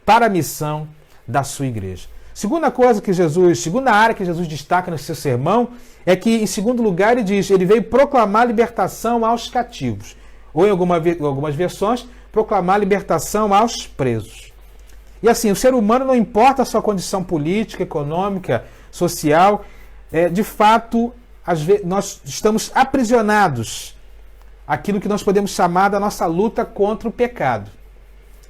Speaker 2: para a missão da sua igreja. Segunda área que Jesus destaca no seu sermão é que, em segundo lugar, ele diz, ele veio proclamar libertação aos cativos. Ou, em algumas versões, proclamar libertação aos presos. E assim, o ser humano, não importa a sua condição política, econômica, social, de fato, às vezes, nós estamos aprisionados àquilo que nós podemos chamar da nossa luta contra o pecado.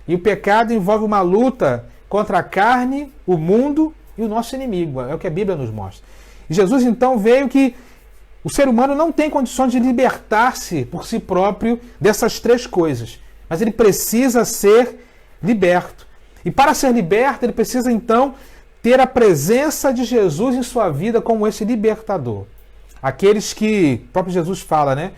Speaker 2: E o pecado envolve uma luta contra a carne, o mundo e o nosso inimigo. É o que a Bíblia nos mostra. E Jesus, então, veio que o ser humano não tem condições de libertar-se por si próprio dessas 3 coisas. Mas ele precisa ser liberto. E para ser liberto, ele precisa, então, ter a presença de Jesus em sua vida como esse libertador. Aqueles que, o próprio Jesus fala, né?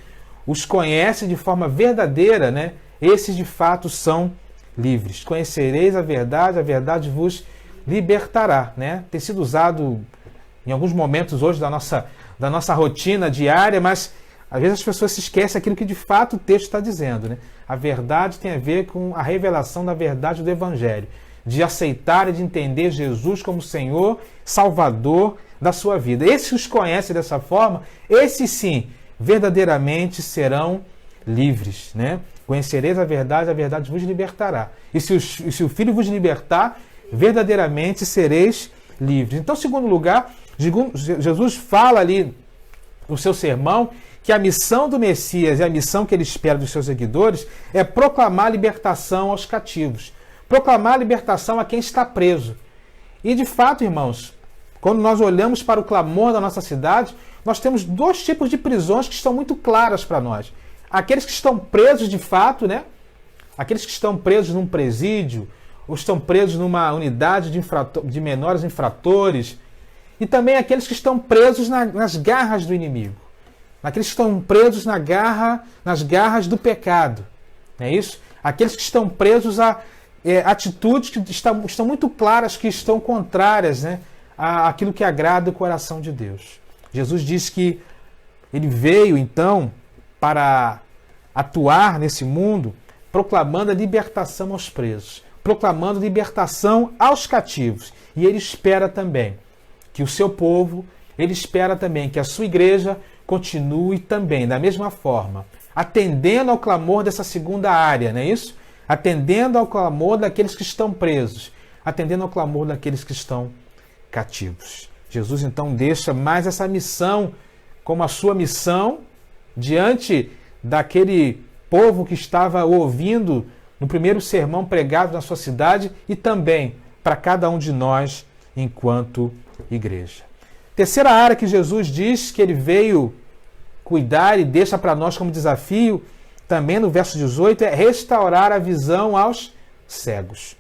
Speaker 2: Os conhece de forma verdadeira, né? Esses, de fato, são livres. Conhecereis a verdade vos libertará, né? Tem sido usado em alguns momentos hoje da nossa rotina diária, mas às vezes as pessoas se esquecem aquilo que de fato o texto está dizendo, né? A verdade tem a ver com a revelação da verdade do Evangelho, de aceitar e de entender Jesus como Senhor, Salvador da sua vida. Esses que os conhecem dessa forma, esses sim, verdadeiramente serão livres, né? Conhecereis a verdade vos libertará. E se o Filho vos libertar, verdadeiramente sereis livres. Então, em segundo lugar, Jesus fala ali no seu sermão que a missão do Messias e a missão que ele espera dos seus seguidores é proclamar a libertação aos cativos. proclamar a libertação a quem está preso. E de fato, irmãos, quando nós olhamos para o clamor da nossa cidade, nós temos dois tipos de prisões que estão muito claras para nós. Aqueles que estão presos de fato, né? Aqueles que estão presos num presídio, ou estão presos numa unidade de menores infratores, e também aqueles que estão presos nas garras do inimigo. Aqueles que estão presos nas garras do pecado. Não é isso? Aqueles que estão presos a atitudes que estão muito claras, que estão contrárias, né, àquilo que agrada o coração de Deus. Jesus disse que ele veio, então, para atuar nesse mundo, proclamando a libertação aos presos, proclamando libertação aos cativos. E ele espera também que o seu povo, ele espera também que a sua igreja continue também, da mesma forma, atendendo ao clamor dessa segunda área, não é isso? Atendendo ao clamor daqueles que estão presos, atendendo ao clamor daqueles que estão cativos. Jesus, então, deixa mais essa missão como a sua missão diante daquele povo que estava ouvindo no primeiro sermão pregado na sua cidade e também para cada um de nós enquanto igreja. Terceira área que Jesus diz que ele veio cuidar e deixa para nós como desafio, também no verso 18, é restaurar a visão aos cegos.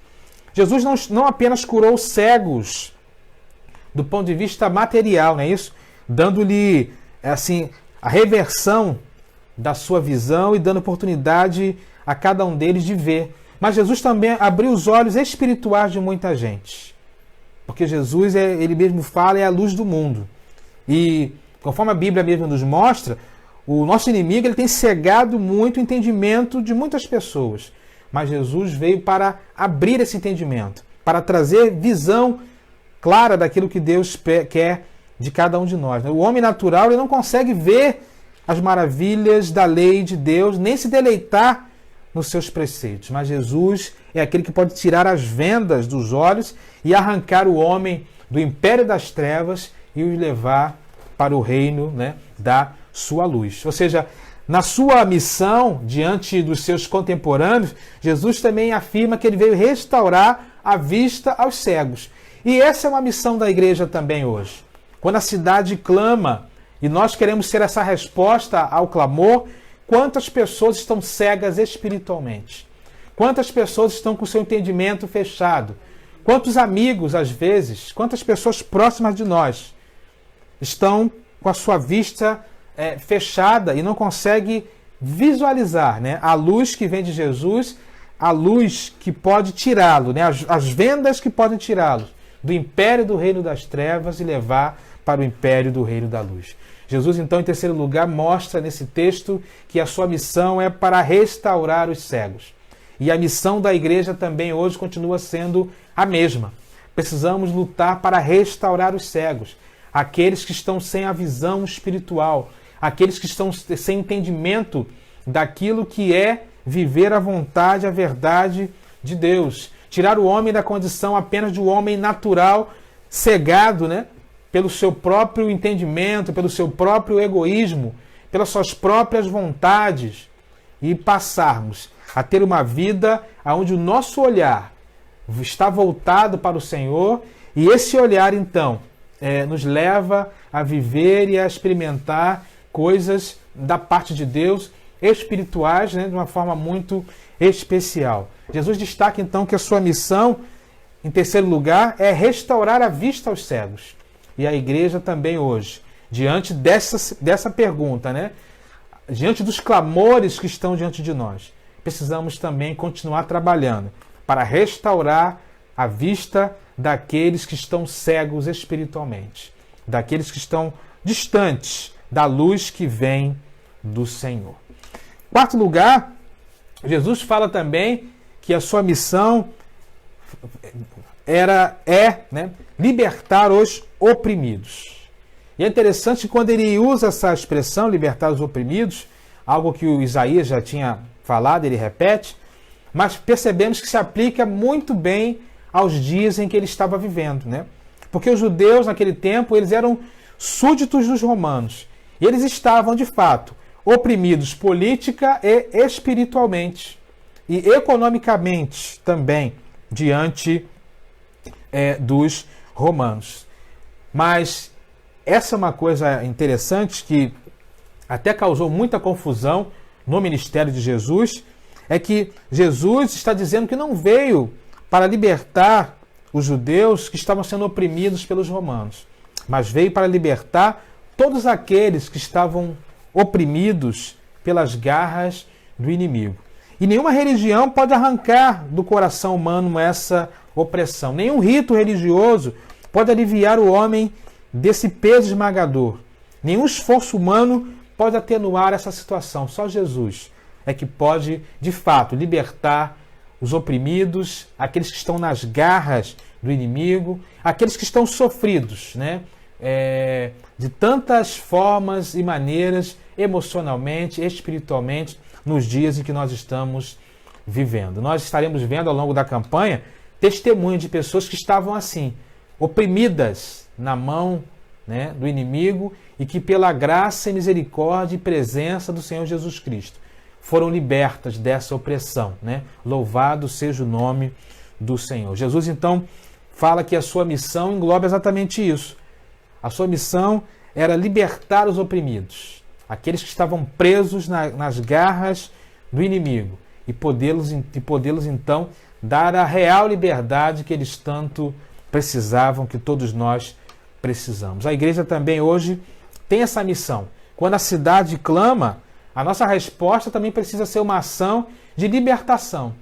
Speaker 2: Jesus não apenas curou cegos do ponto de vista material, não é isso? Dando-lhe assim a reversão da sua visão e dando oportunidade a cada um deles de ver. Mas Jesus também abriu os olhos espirituais de muita gente. Porque Jesus, ele mesmo fala, é a luz do mundo. E conforme a Bíblia mesmo nos mostra, o nosso inimigo ele tem cegado muito o entendimento de muitas pessoas. Mas Jesus veio para abrir esse entendimento, para trazer visão clara daquilo que Deus quer de cada um de nós. O homem natural ele não consegue ver as maravilhas da lei de Deus, nem se deleitar nos seus preceitos. Mas Jesus é aquele que pode tirar as vendas dos olhos e arrancar o homem do império das trevas e os levar para o reino, né, da sua luz. Ou seja, na sua missão diante dos seus contemporâneos, Jesus também afirma que ele veio restaurar a vista aos cegos. E essa é uma missão da igreja também hoje. Quando a cidade clama e nós queremos ser essa resposta ao clamor, quantas pessoas estão cegas espiritualmente? Quantas pessoas estão com o seu entendimento fechado? Quantos amigos, às vezes, quantas pessoas próximas de nós estão com a sua vista fechada e não conseguem visualizar, né, a luz que vem de Jesus, a luz que pode tirá-lo, né, as vendas que podem tirá-lo do império do reino das trevas e levar para o império do reino da luz. Jesus, então, em terceiro lugar, mostra nesse texto que a sua missão é para restaurar os cegos. E a missão da igreja também hoje continua sendo a mesma. Precisamos lutar para restaurar os cegos, aqueles que estão sem a visão espiritual, aqueles que estão sem entendimento daquilo que é viver a vontade, a verdade de Deus. Tirar o homem da condição apenas de um homem natural, cegado, né, pelo seu próprio entendimento, pelo seu próprio egoísmo, pelas suas próprias vontades, e passarmos a ter uma vida onde o nosso olhar está voltado para o Senhor, e esse olhar, então, nos leva a viver e a experimentar coisas da parte de Deus, espirituais, né, de uma forma muito especial. Jesus destaca, então, que a sua missão, em terceiro lugar, é restaurar a vista aos cegos. E a igreja também hoje, diante dessa pergunta, né, diante dos clamores que estão diante de nós, precisamos também continuar trabalhando para restaurar a vista daqueles que estão cegos espiritualmente, daqueles que estão distantes da luz que vem do Senhor. Quarto lugar, Jesus fala também que a sua missão né, libertar os oprimidos. E é interessante que quando ele usa essa expressão, libertar os oprimidos, algo que o Isaías já tinha falado, ele repete, mas percebemos que se aplica muito bem aos dias em que ele estava vivendo, né? Porque os judeus naquele tempo, eles eram súditos dos romanos. E eles estavam, de fato, oprimidos política e espiritualmente. E economicamente também. diante dos romanos. Mas essa é uma coisa interessante que até causou muita confusão no ministério de Jesus, é que Jesus está dizendo que não veio para libertar os judeus que estavam sendo oprimidos pelos romanos, mas veio para libertar todos aqueles que estavam oprimidos pelas garras do inimigo. E nenhuma religião pode arrancar do coração humano essa opressão. Nenhum rito religioso pode aliviar o homem desse peso esmagador. Nenhum esforço humano pode atenuar essa situação. Só Jesus é que pode, de fato, libertar os oprimidos, aqueles que estão nas garras do inimigo, aqueles que estão sofridos, né? De tantas formas e maneiras, emocionalmente, espiritualmente, nos dias em que nós estamos vivendo. Nós estaremos vendo ao longo da campanha testemunho de pessoas que estavam assim, oprimidas na mão, né, do inimigo, e que pela graça e misericórdia e presença do Senhor Jesus Cristo foram libertas dessa opressão, né? Louvado seja o nome do Senhor. Jesus então fala que a sua missão engloba exatamente isso. A sua missão era libertar os oprimidos, aqueles que estavam presos nas garras do inimigo, e podê-los então dar a real liberdade que eles tanto precisavam, que todos nós precisamos. A igreja também hoje tem essa missão. Quando a cidade clama, a nossa resposta também precisa ser uma ação de libertação,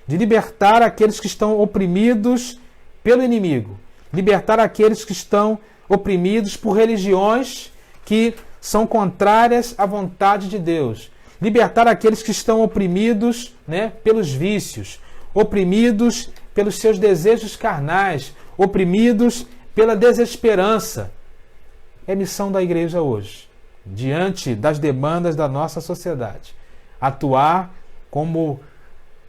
Speaker 2: de libertar aqueles que estão oprimidos pelo inimigo, libertar aqueles que estão oprimidos por religiões que são contrárias à vontade de Deus, libertar aqueles que estão oprimidos, né, pelos vícios, oprimidos pelos seus desejos carnais, oprimidos pela desesperança. É missão da igreja hoje, diante das demandas da nossa sociedade, atuar como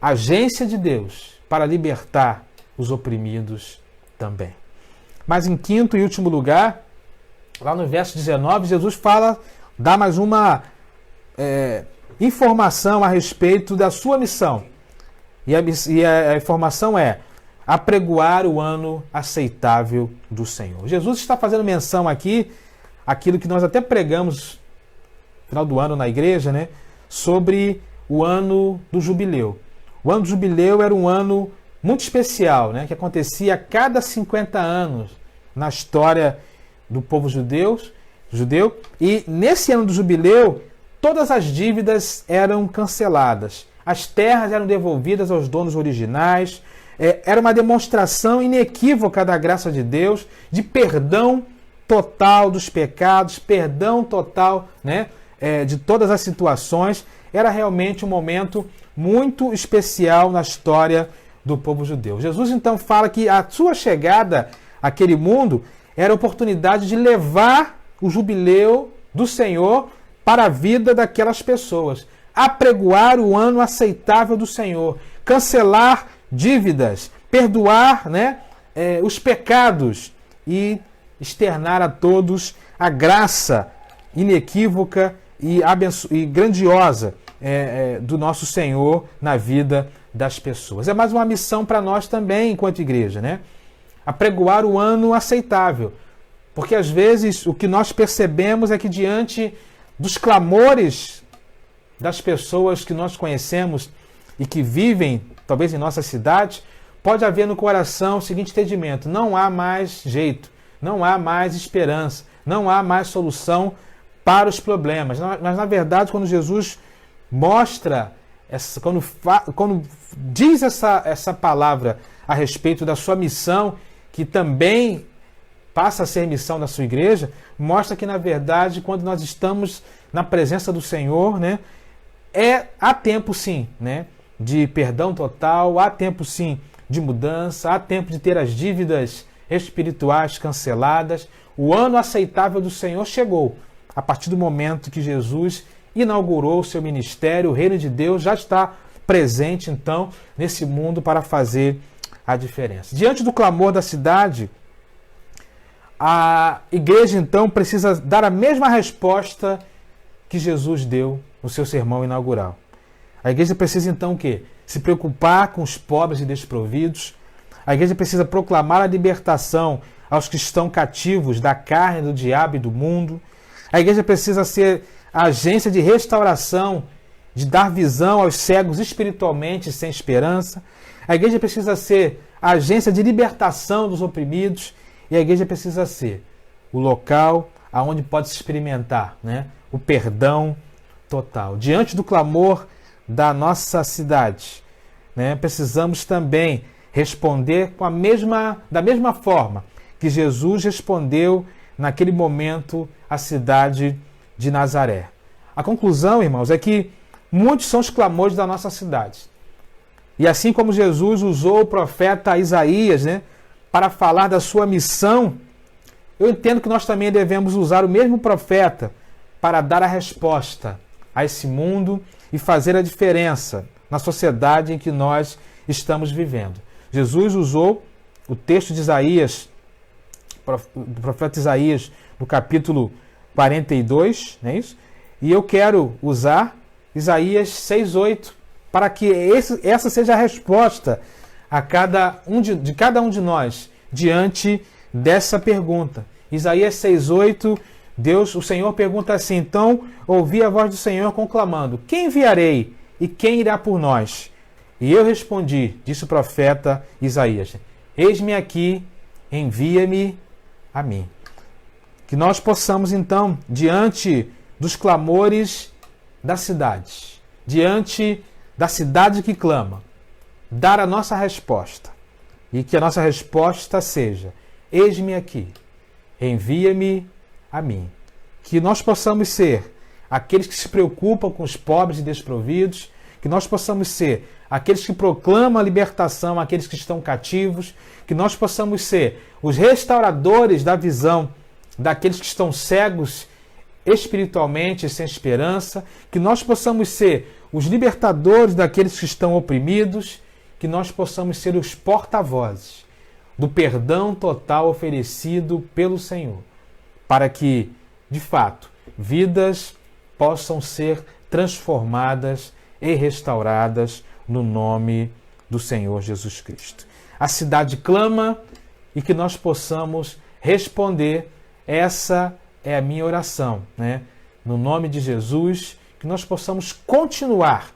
Speaker 2: agência de Deus para libertar os oprimidos também. Mas em quinto e último lugar, lá no verso 19, Jesus dá mais uma informação a respeito da sua missão. E a informação é apregoar o ano aceitável do Senhor. Jesus está fazendo menção aqui, aquilo que nós até pregamos no final do ano na igreja, né, sobre o ano do jubileu. O ano do jubileu era um ano muito especial, né, que acontecia a cada 50 anos na história do povo judeu, e nesse ano do jubileu, todas as dívidas eram canceladas, as terras eram devolvidas aos donos originais, era uma demonstração inequívoca da graça de Deus, de perdão total dos pecados, perdão total, né, de todas as situações. Era realmente um momento muito especial na história do povo judeu. Jesus então fala que a sua chegada àquele mundo era a oportunidade de levar o jubileu do Senhor para a vida daquelas pessoas, apregoar o ano aceitável do Senhor, cancelar dívidas, perdoar, né, os pecados e externar a todos a graça inequívoca e grandiosa do nosso Senhor na vida das pessoas. É mais uma missão para nós também, enquanto igreja, né? Apregoar o ano aceitável. Porque às vezes o que nós percebemos é que diante dos clamores das pessoas que nós conhecemos e que vivem, talvez em nossa cidade, pode haver no coração o seguinte entendimento: não há mais jeito, não há mais esperança, não há mais solução para os problemas. Mas na verdade, quando Jesus mostra, quando diz essa palavra a respeito da sua missão, que também passa a ser missão da sua igreja, mostra que na verdade, quando nós estamos na presença do Senhor, né, há tempo sim, né, de perdão total, há tempo sim de mudança, há tempo de ter as dívidas espirituais canceladas. O ano aceitável do Senhor chegou a partir do momento que Jesus inaugurou o seu ministério. O reino de Deus já está presente então nesse mundo para fazer a diferença. Diante do clamor da cidade, a igreja então precisa dar a mesma resposta que Jesus deu no seu sermão inaugural. A igreja precisa então o quê? se preocupar com os pobres e desprovidos. A igreja precisa proclamar a libertação aos que estão cativos da carne, do diabo e do mundo. A igreja precisa ser a agência de restauração, de dar visão aos cegos espiritualmente sem esperança. A igreja precisa ser a agência de libertação dos oprimidos. E a igreja precisa ser o local aonde pode se experimentar, né, o perdão total. Diante do clamor da nossa cidade, né, precisamos também responder da mesma forma que Jesus respondeu naquele momento à cidade de Nazaré. A conclusão, irmãos, é que muitos são os clamores da nossa cidade. E assim como Jesus usou o profeta Isaías, né, para falar da sua missão, eu entendo que nós também devemos usar o mesmo profeta para dar a resposta a esse mundo e fazer a diferença na sociedade em que nós estamos vivendo. Jesus usou o texto de Isaías, do profeta Isaías, no capítulo 42, não é isso? E eu quero usar Isaías 6:8 para que essa seja a resposta a cada um de nós diante dessa pergunta. Isaías 6:8, o Senhor pergunta assim: então ouvi a voz do Senhor conclamando: quem enviarei e quem irá por nós? E eu respondi, disse o profeta Isaías: eis-me aqui, envia-me a mim. Que nós possamos então, diante dos clamores da cidade, diante da cidade que clama, dar a nossa resposta. E que a nossa resposta seja: eis-me aqui, envia-me a mim. Que nós possamos ser aqueles que se preocupam com os pobres e desprovidos, que nós possamos ser aqueles que proclamam a libertação àqueles que estão cativos, que nós possamos ser os restauradores da visão daqueles que estão cegos espiritualmente sem esperança, que nós possamos ser os libertadores daqueles que estão oprimidos, que nós possamos ser os porta-vozes do perdão total oferecido pelo Senhor, para que, de fato, vidas possam ser transformadas e restauradas no nome do Senhor Jesus Cristo. A cidade clama e que nós possamos responder. Essa é a minha oração, né? No nome de Jesus, que nós possamos continuar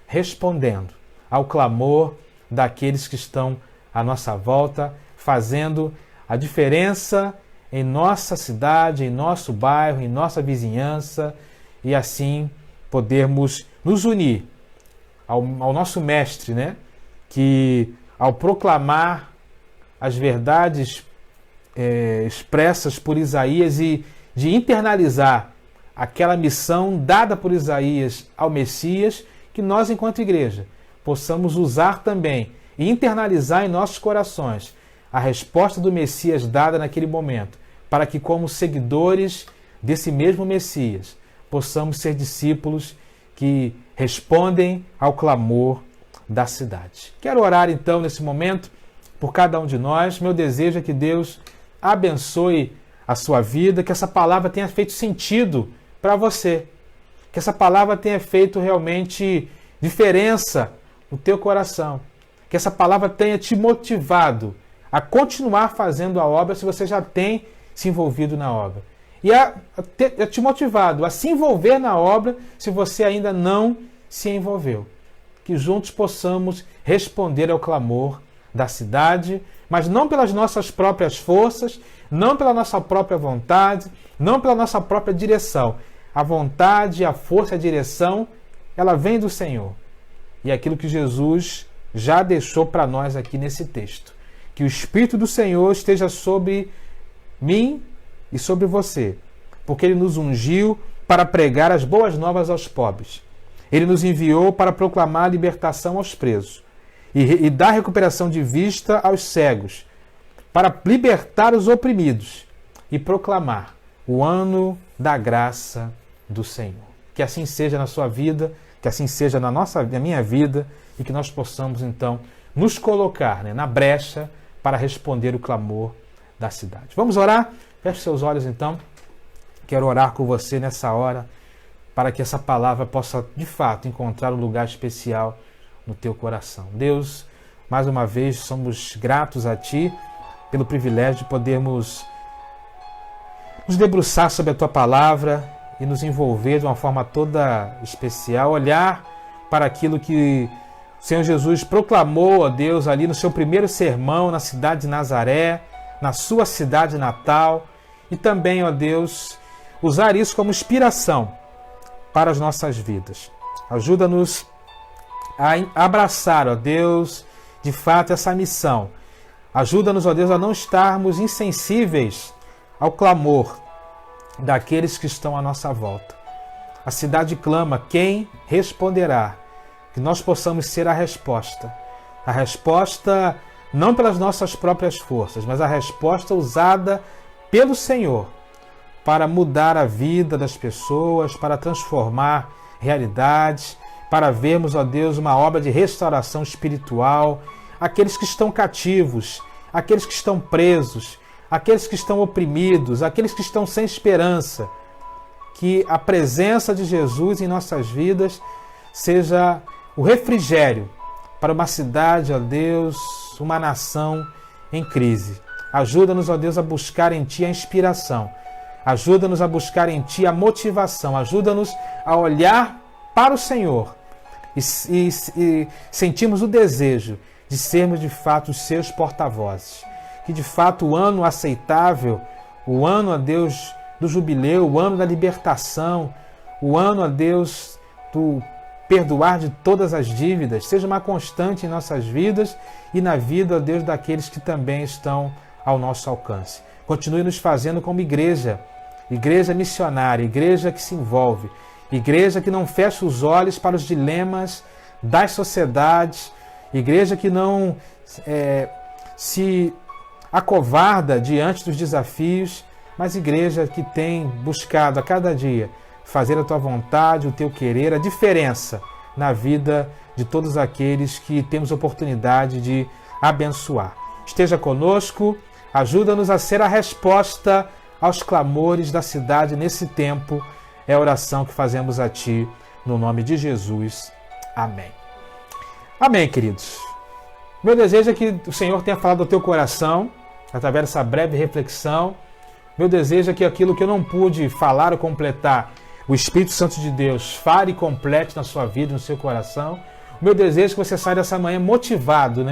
Speaker 2: respondendo ao clamor daqueles que estão à nossa volta, fazendo a diferença em nossa cidade, em nosso bairro, em nossa vizinhança, e assim podermos nos unir ao nosso Mestre, né? Que ao proclamar as verdades expressas por Isaías e de internalizar aquela missão dada por Isaías ao Messias, que nós, enquanto igreja, possamos usar também e internalizar em nossos corações a resposta do Messias dada naquele momento, para que, como seguidores desse mesmo Messias, possamos ser discípulos que respondem ao clamor da cidade. Quero orar então nesse momento por cada um de nós. Meu desejo é que Deus abençoe a sua vida, que essa palavra tenha feito sentido para você, que essa palavra tenha feito realmente diferença no teu coração, que essa palavra tenha te motivado a continuar fazendo a obra se você já tem se envolvido na obra, e a te motivado a se envolver na obra se você ainda não se envolveu. Que juntos possamos responder ao clamor da cidade, mas não pelas nossas próprias forças, não pela nossa própria vontade, não pela nossa própria direção. A vontade, a força, a direção, ela vem do Senhor. E é aquilo que Jesus já deixou para nós aqui nesse texto. Que o Espírito do Senhor esteja sobre mim e sobre você, porque Ele nos ungiu para pregar as boas novas aos pobres. Ele nos enviou para proclamar a libertação aos presos e dar recuperação de vista aos cegos, para libertar os oprimidos e proclamar o ano da graça do Senhor. Que assim seja na sua vida, que assim seja na minha vida, e que nós possamos então nos colocar, né, na brecha para responder o clamor da cidade. Vamos orar? Feche seus olhos então. Quero orar com você nessa hora, para que essa palavra possa de fato encontrar um lugar especial no teu coração. Deus, mais uma vez, somos gratos a Ti pelo privilégio de podermos nos debruçar sobre a Tua Palavra e nos envolver de uma forma toda especial, olhar para aquilo que o Senhor Jesus proclamou a Deus ali no seu primeiro sermão na cidade de Nazaré, na sua cidade natal, e também, ó Deus, usar isso como inspiração para as nossas vidas. Ajuda-nos a abraçar, ó Deus, de fato essa missão. Ajuda-nos, ó Deus, a não estarmos insensíveis ao clamor daqueles que estão à nossa volta. A cidade clama, quem responderá? Que nós possamos ser a resposta. A resposta não pelas nossas próprias forças, mas a resposta usada pelo Senhor para mudar a vida das pessoas, para transformar realidades, para vermos, ó Deus, uma obra de restauração espiritual, aqueles que estão cativos, aqueles que estão presos, aqueles que estão oprimidos, aqueles que estão sem esperança. Que a presença de Jesus em nossas vidas seja o refrigério para uma cidade, ó Deus, uma nação em crise. Ajuda-nos, ó Deus, a buscar em Ti a inspiração. Ajuda-nos a buscar em Ti a motivação. Ajuda-nos a olhar para o Senhor e sentirmos o desejo de sermos de fato os Seus porta-vozes. Que de fato o ano aceitável, o ano, ó Deus, do jubileu, o ano da libertação, o ano, ó Deus, do perdoar de todas as dívidas, seja uma constante em nossas vidas e na vida, ó Deus, daqueles que também estão ao nosso alcance. Continue nos fazendo como igreja, igreja missionária, igreja que se envolve, igreja que não fecha os olhos para os dilemas das sociedades, igreja que não se acovarda diante dos desafios, mas igreja que tem buscado a cada dia fazer a Tua vontade, o Teu querer, a diferença na vida de todos aqueles que temos oportunidade de abençoar. Esteja conosco, ajuda-nos a ser a resposta aos clamores da cidade nesse tempo. É a oração que fazemos a Ti, no nome de Jesus. Amém. Amém, queridos. Meu desejo é que o Senhor tenha falado ao teu coração, através dessa breve reflexão. Meu desejo é que aquilo que eu não pude falar ou completar, o Espírito Santo de Deus fale e complete na sua vida, no seu coração. O meu desejo é que você saia dessa manhã motivado,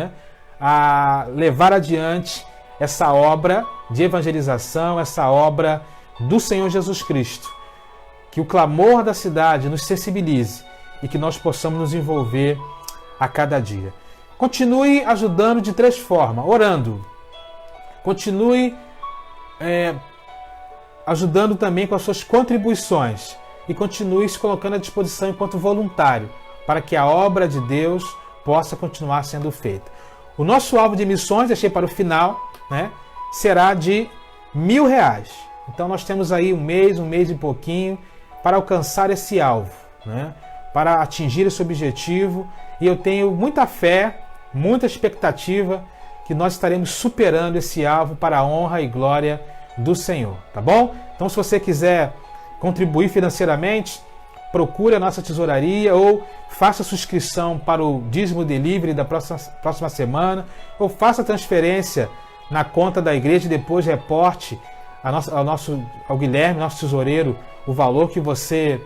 Speaker 2: a levar adiante essa obra de evangelização, essa obra do Senhor Jesus Cristo. Que o clamor da cidade nos sensibilize e que nós possamos nos envolver a cada dia. Continue ajudando de 3 formas. Orando. Continue ajudando também com as suas contribuições. E continue se colocando à disposição enquanto voluntário, para que a obra de Deus possa continuar sendo feita. O nosso alvo de missões, deixei para o final, será de R$1.000. Então nós temos aí um mês e pouquinho para alcançar esse alvo, para atingir esse objetivo. E eu tenho muita fé, muita expectativa que nós estaremos superando esse alvo para a honra e glória do Senhor, tá bom? Então, se você quiser contribuir financeiramente, procure a nossa tesouraria ou faça a para o dízimo delivery da próxima semana, ou faça a transferência na conta da igreja e depois reporte ao Guilherme, nosso tesoureiro, o valor que você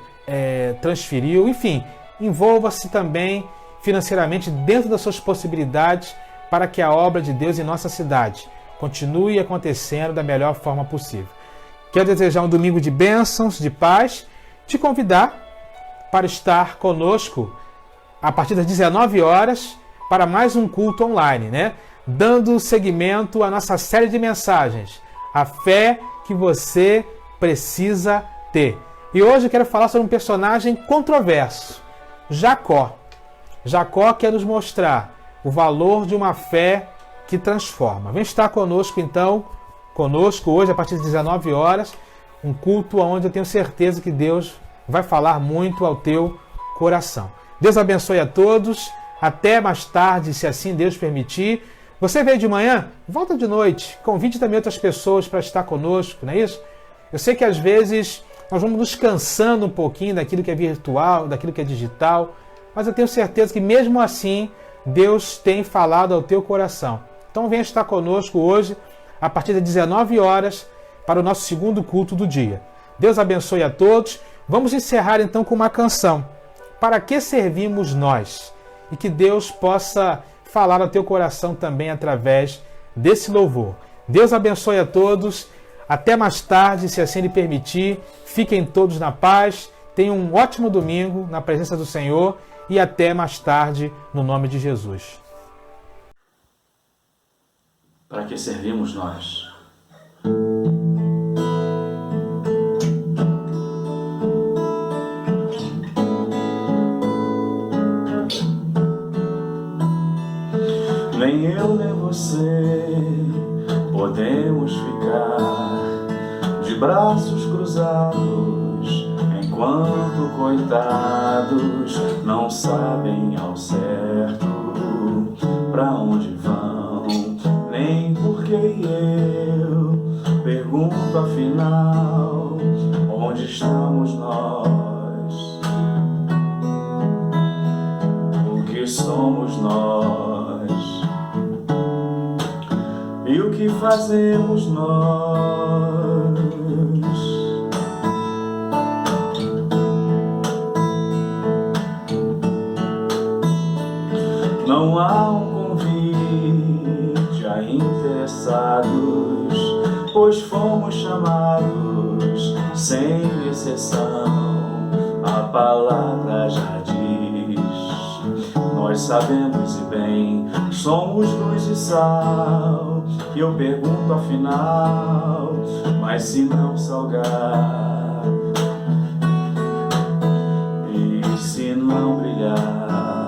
Speaker 2: transferiu. Enfim, envolva-se também financeiramente dentro das suas possibilidades para que a obra de Deus em nossa cidade continue acontecendo da melhor forma possível. Quero desejar um domingo de bênçãos, de paz, te convidar para estar conosco a partir das 19 horas para mais um culto online, dando seguimento à nossa série de mensagens, a fé que você precisa ter. E hoje eu quero falar sobre um personagem controverso, Jacó. Jacó quer nos mostrar o valor de uma fé que transforma. Vem estar conosco então, hoje a partir das 19 horas, um culto onde eu tenho certeza que Deus vai falar muito ao teu coração. Deus abençoe a todos, até mais tarde, se assim Deus permitir. Você veio de manhã? Volta de noite, convide também outras pessoas para estar conosco, não é isso? Eu sei que às vezes nós vamos nos cansando um pouquinho daquilo que é virtual, daquilo que é digital, mas eu tenho certeza que mesmo assim Deus tem falado ao teu coração. Então venha estar conosco hoje, a partir das 19 horas, para o nosso segundo culto do dia. Deus abençoe a todos. Vamos encerrar então com uma canção. Para que servimos nós? E que Deus possa falar ao teu coração também através desse louvor. Deus abençoe a todos. Até mais tarde, se assim lhe permitir. Fiquem todos na paz. Tenham um ótimo domingo na presença do Senhor. E até mais tarde, no nome de Jesus.
Speaker 5: Para que servimos nós? Nem eu nem você podemos ficar de braços cruzados, enquanto coitados não sabem ao certo pra onde vão, nem porque eu pergunto afinal, onde estamos nós? O que somos nós? E o que fazemos nós? Não há um convite a interessados, pois fomos chamados sem exceção. A palavra já diz, nós sabemos e bem, somos luz e sal. E eu pergunto afinal, mas se não salgar, e se não brilhar,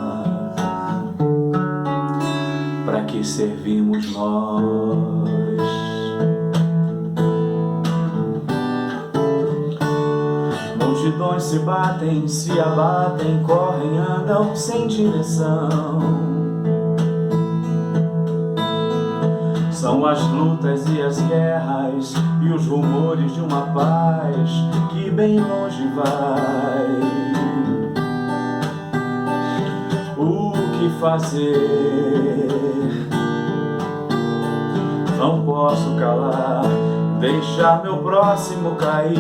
Speaker 5: para que servimos nós? Multidões se batem, se abatem, correm, andam sem direção. São as lutas e as guerras e os rumores de uma paz que bem longe vai. O que fazer? Não posso calar, deixar meu próximo cair,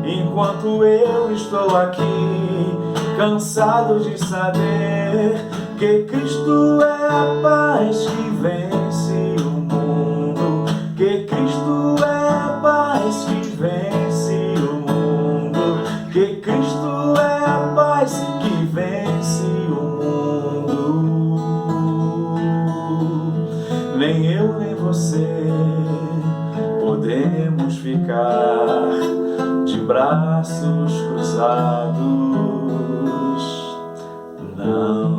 Speaker 5: enquanto eu estou aqui, cansado de saber que Cristo é a paz que vence o mundo, que Cristo é a paz que vence o mundo, que Cristo é a paz que vence o mundo. Nem eu nem você podemos ficar de braços cruzados, não.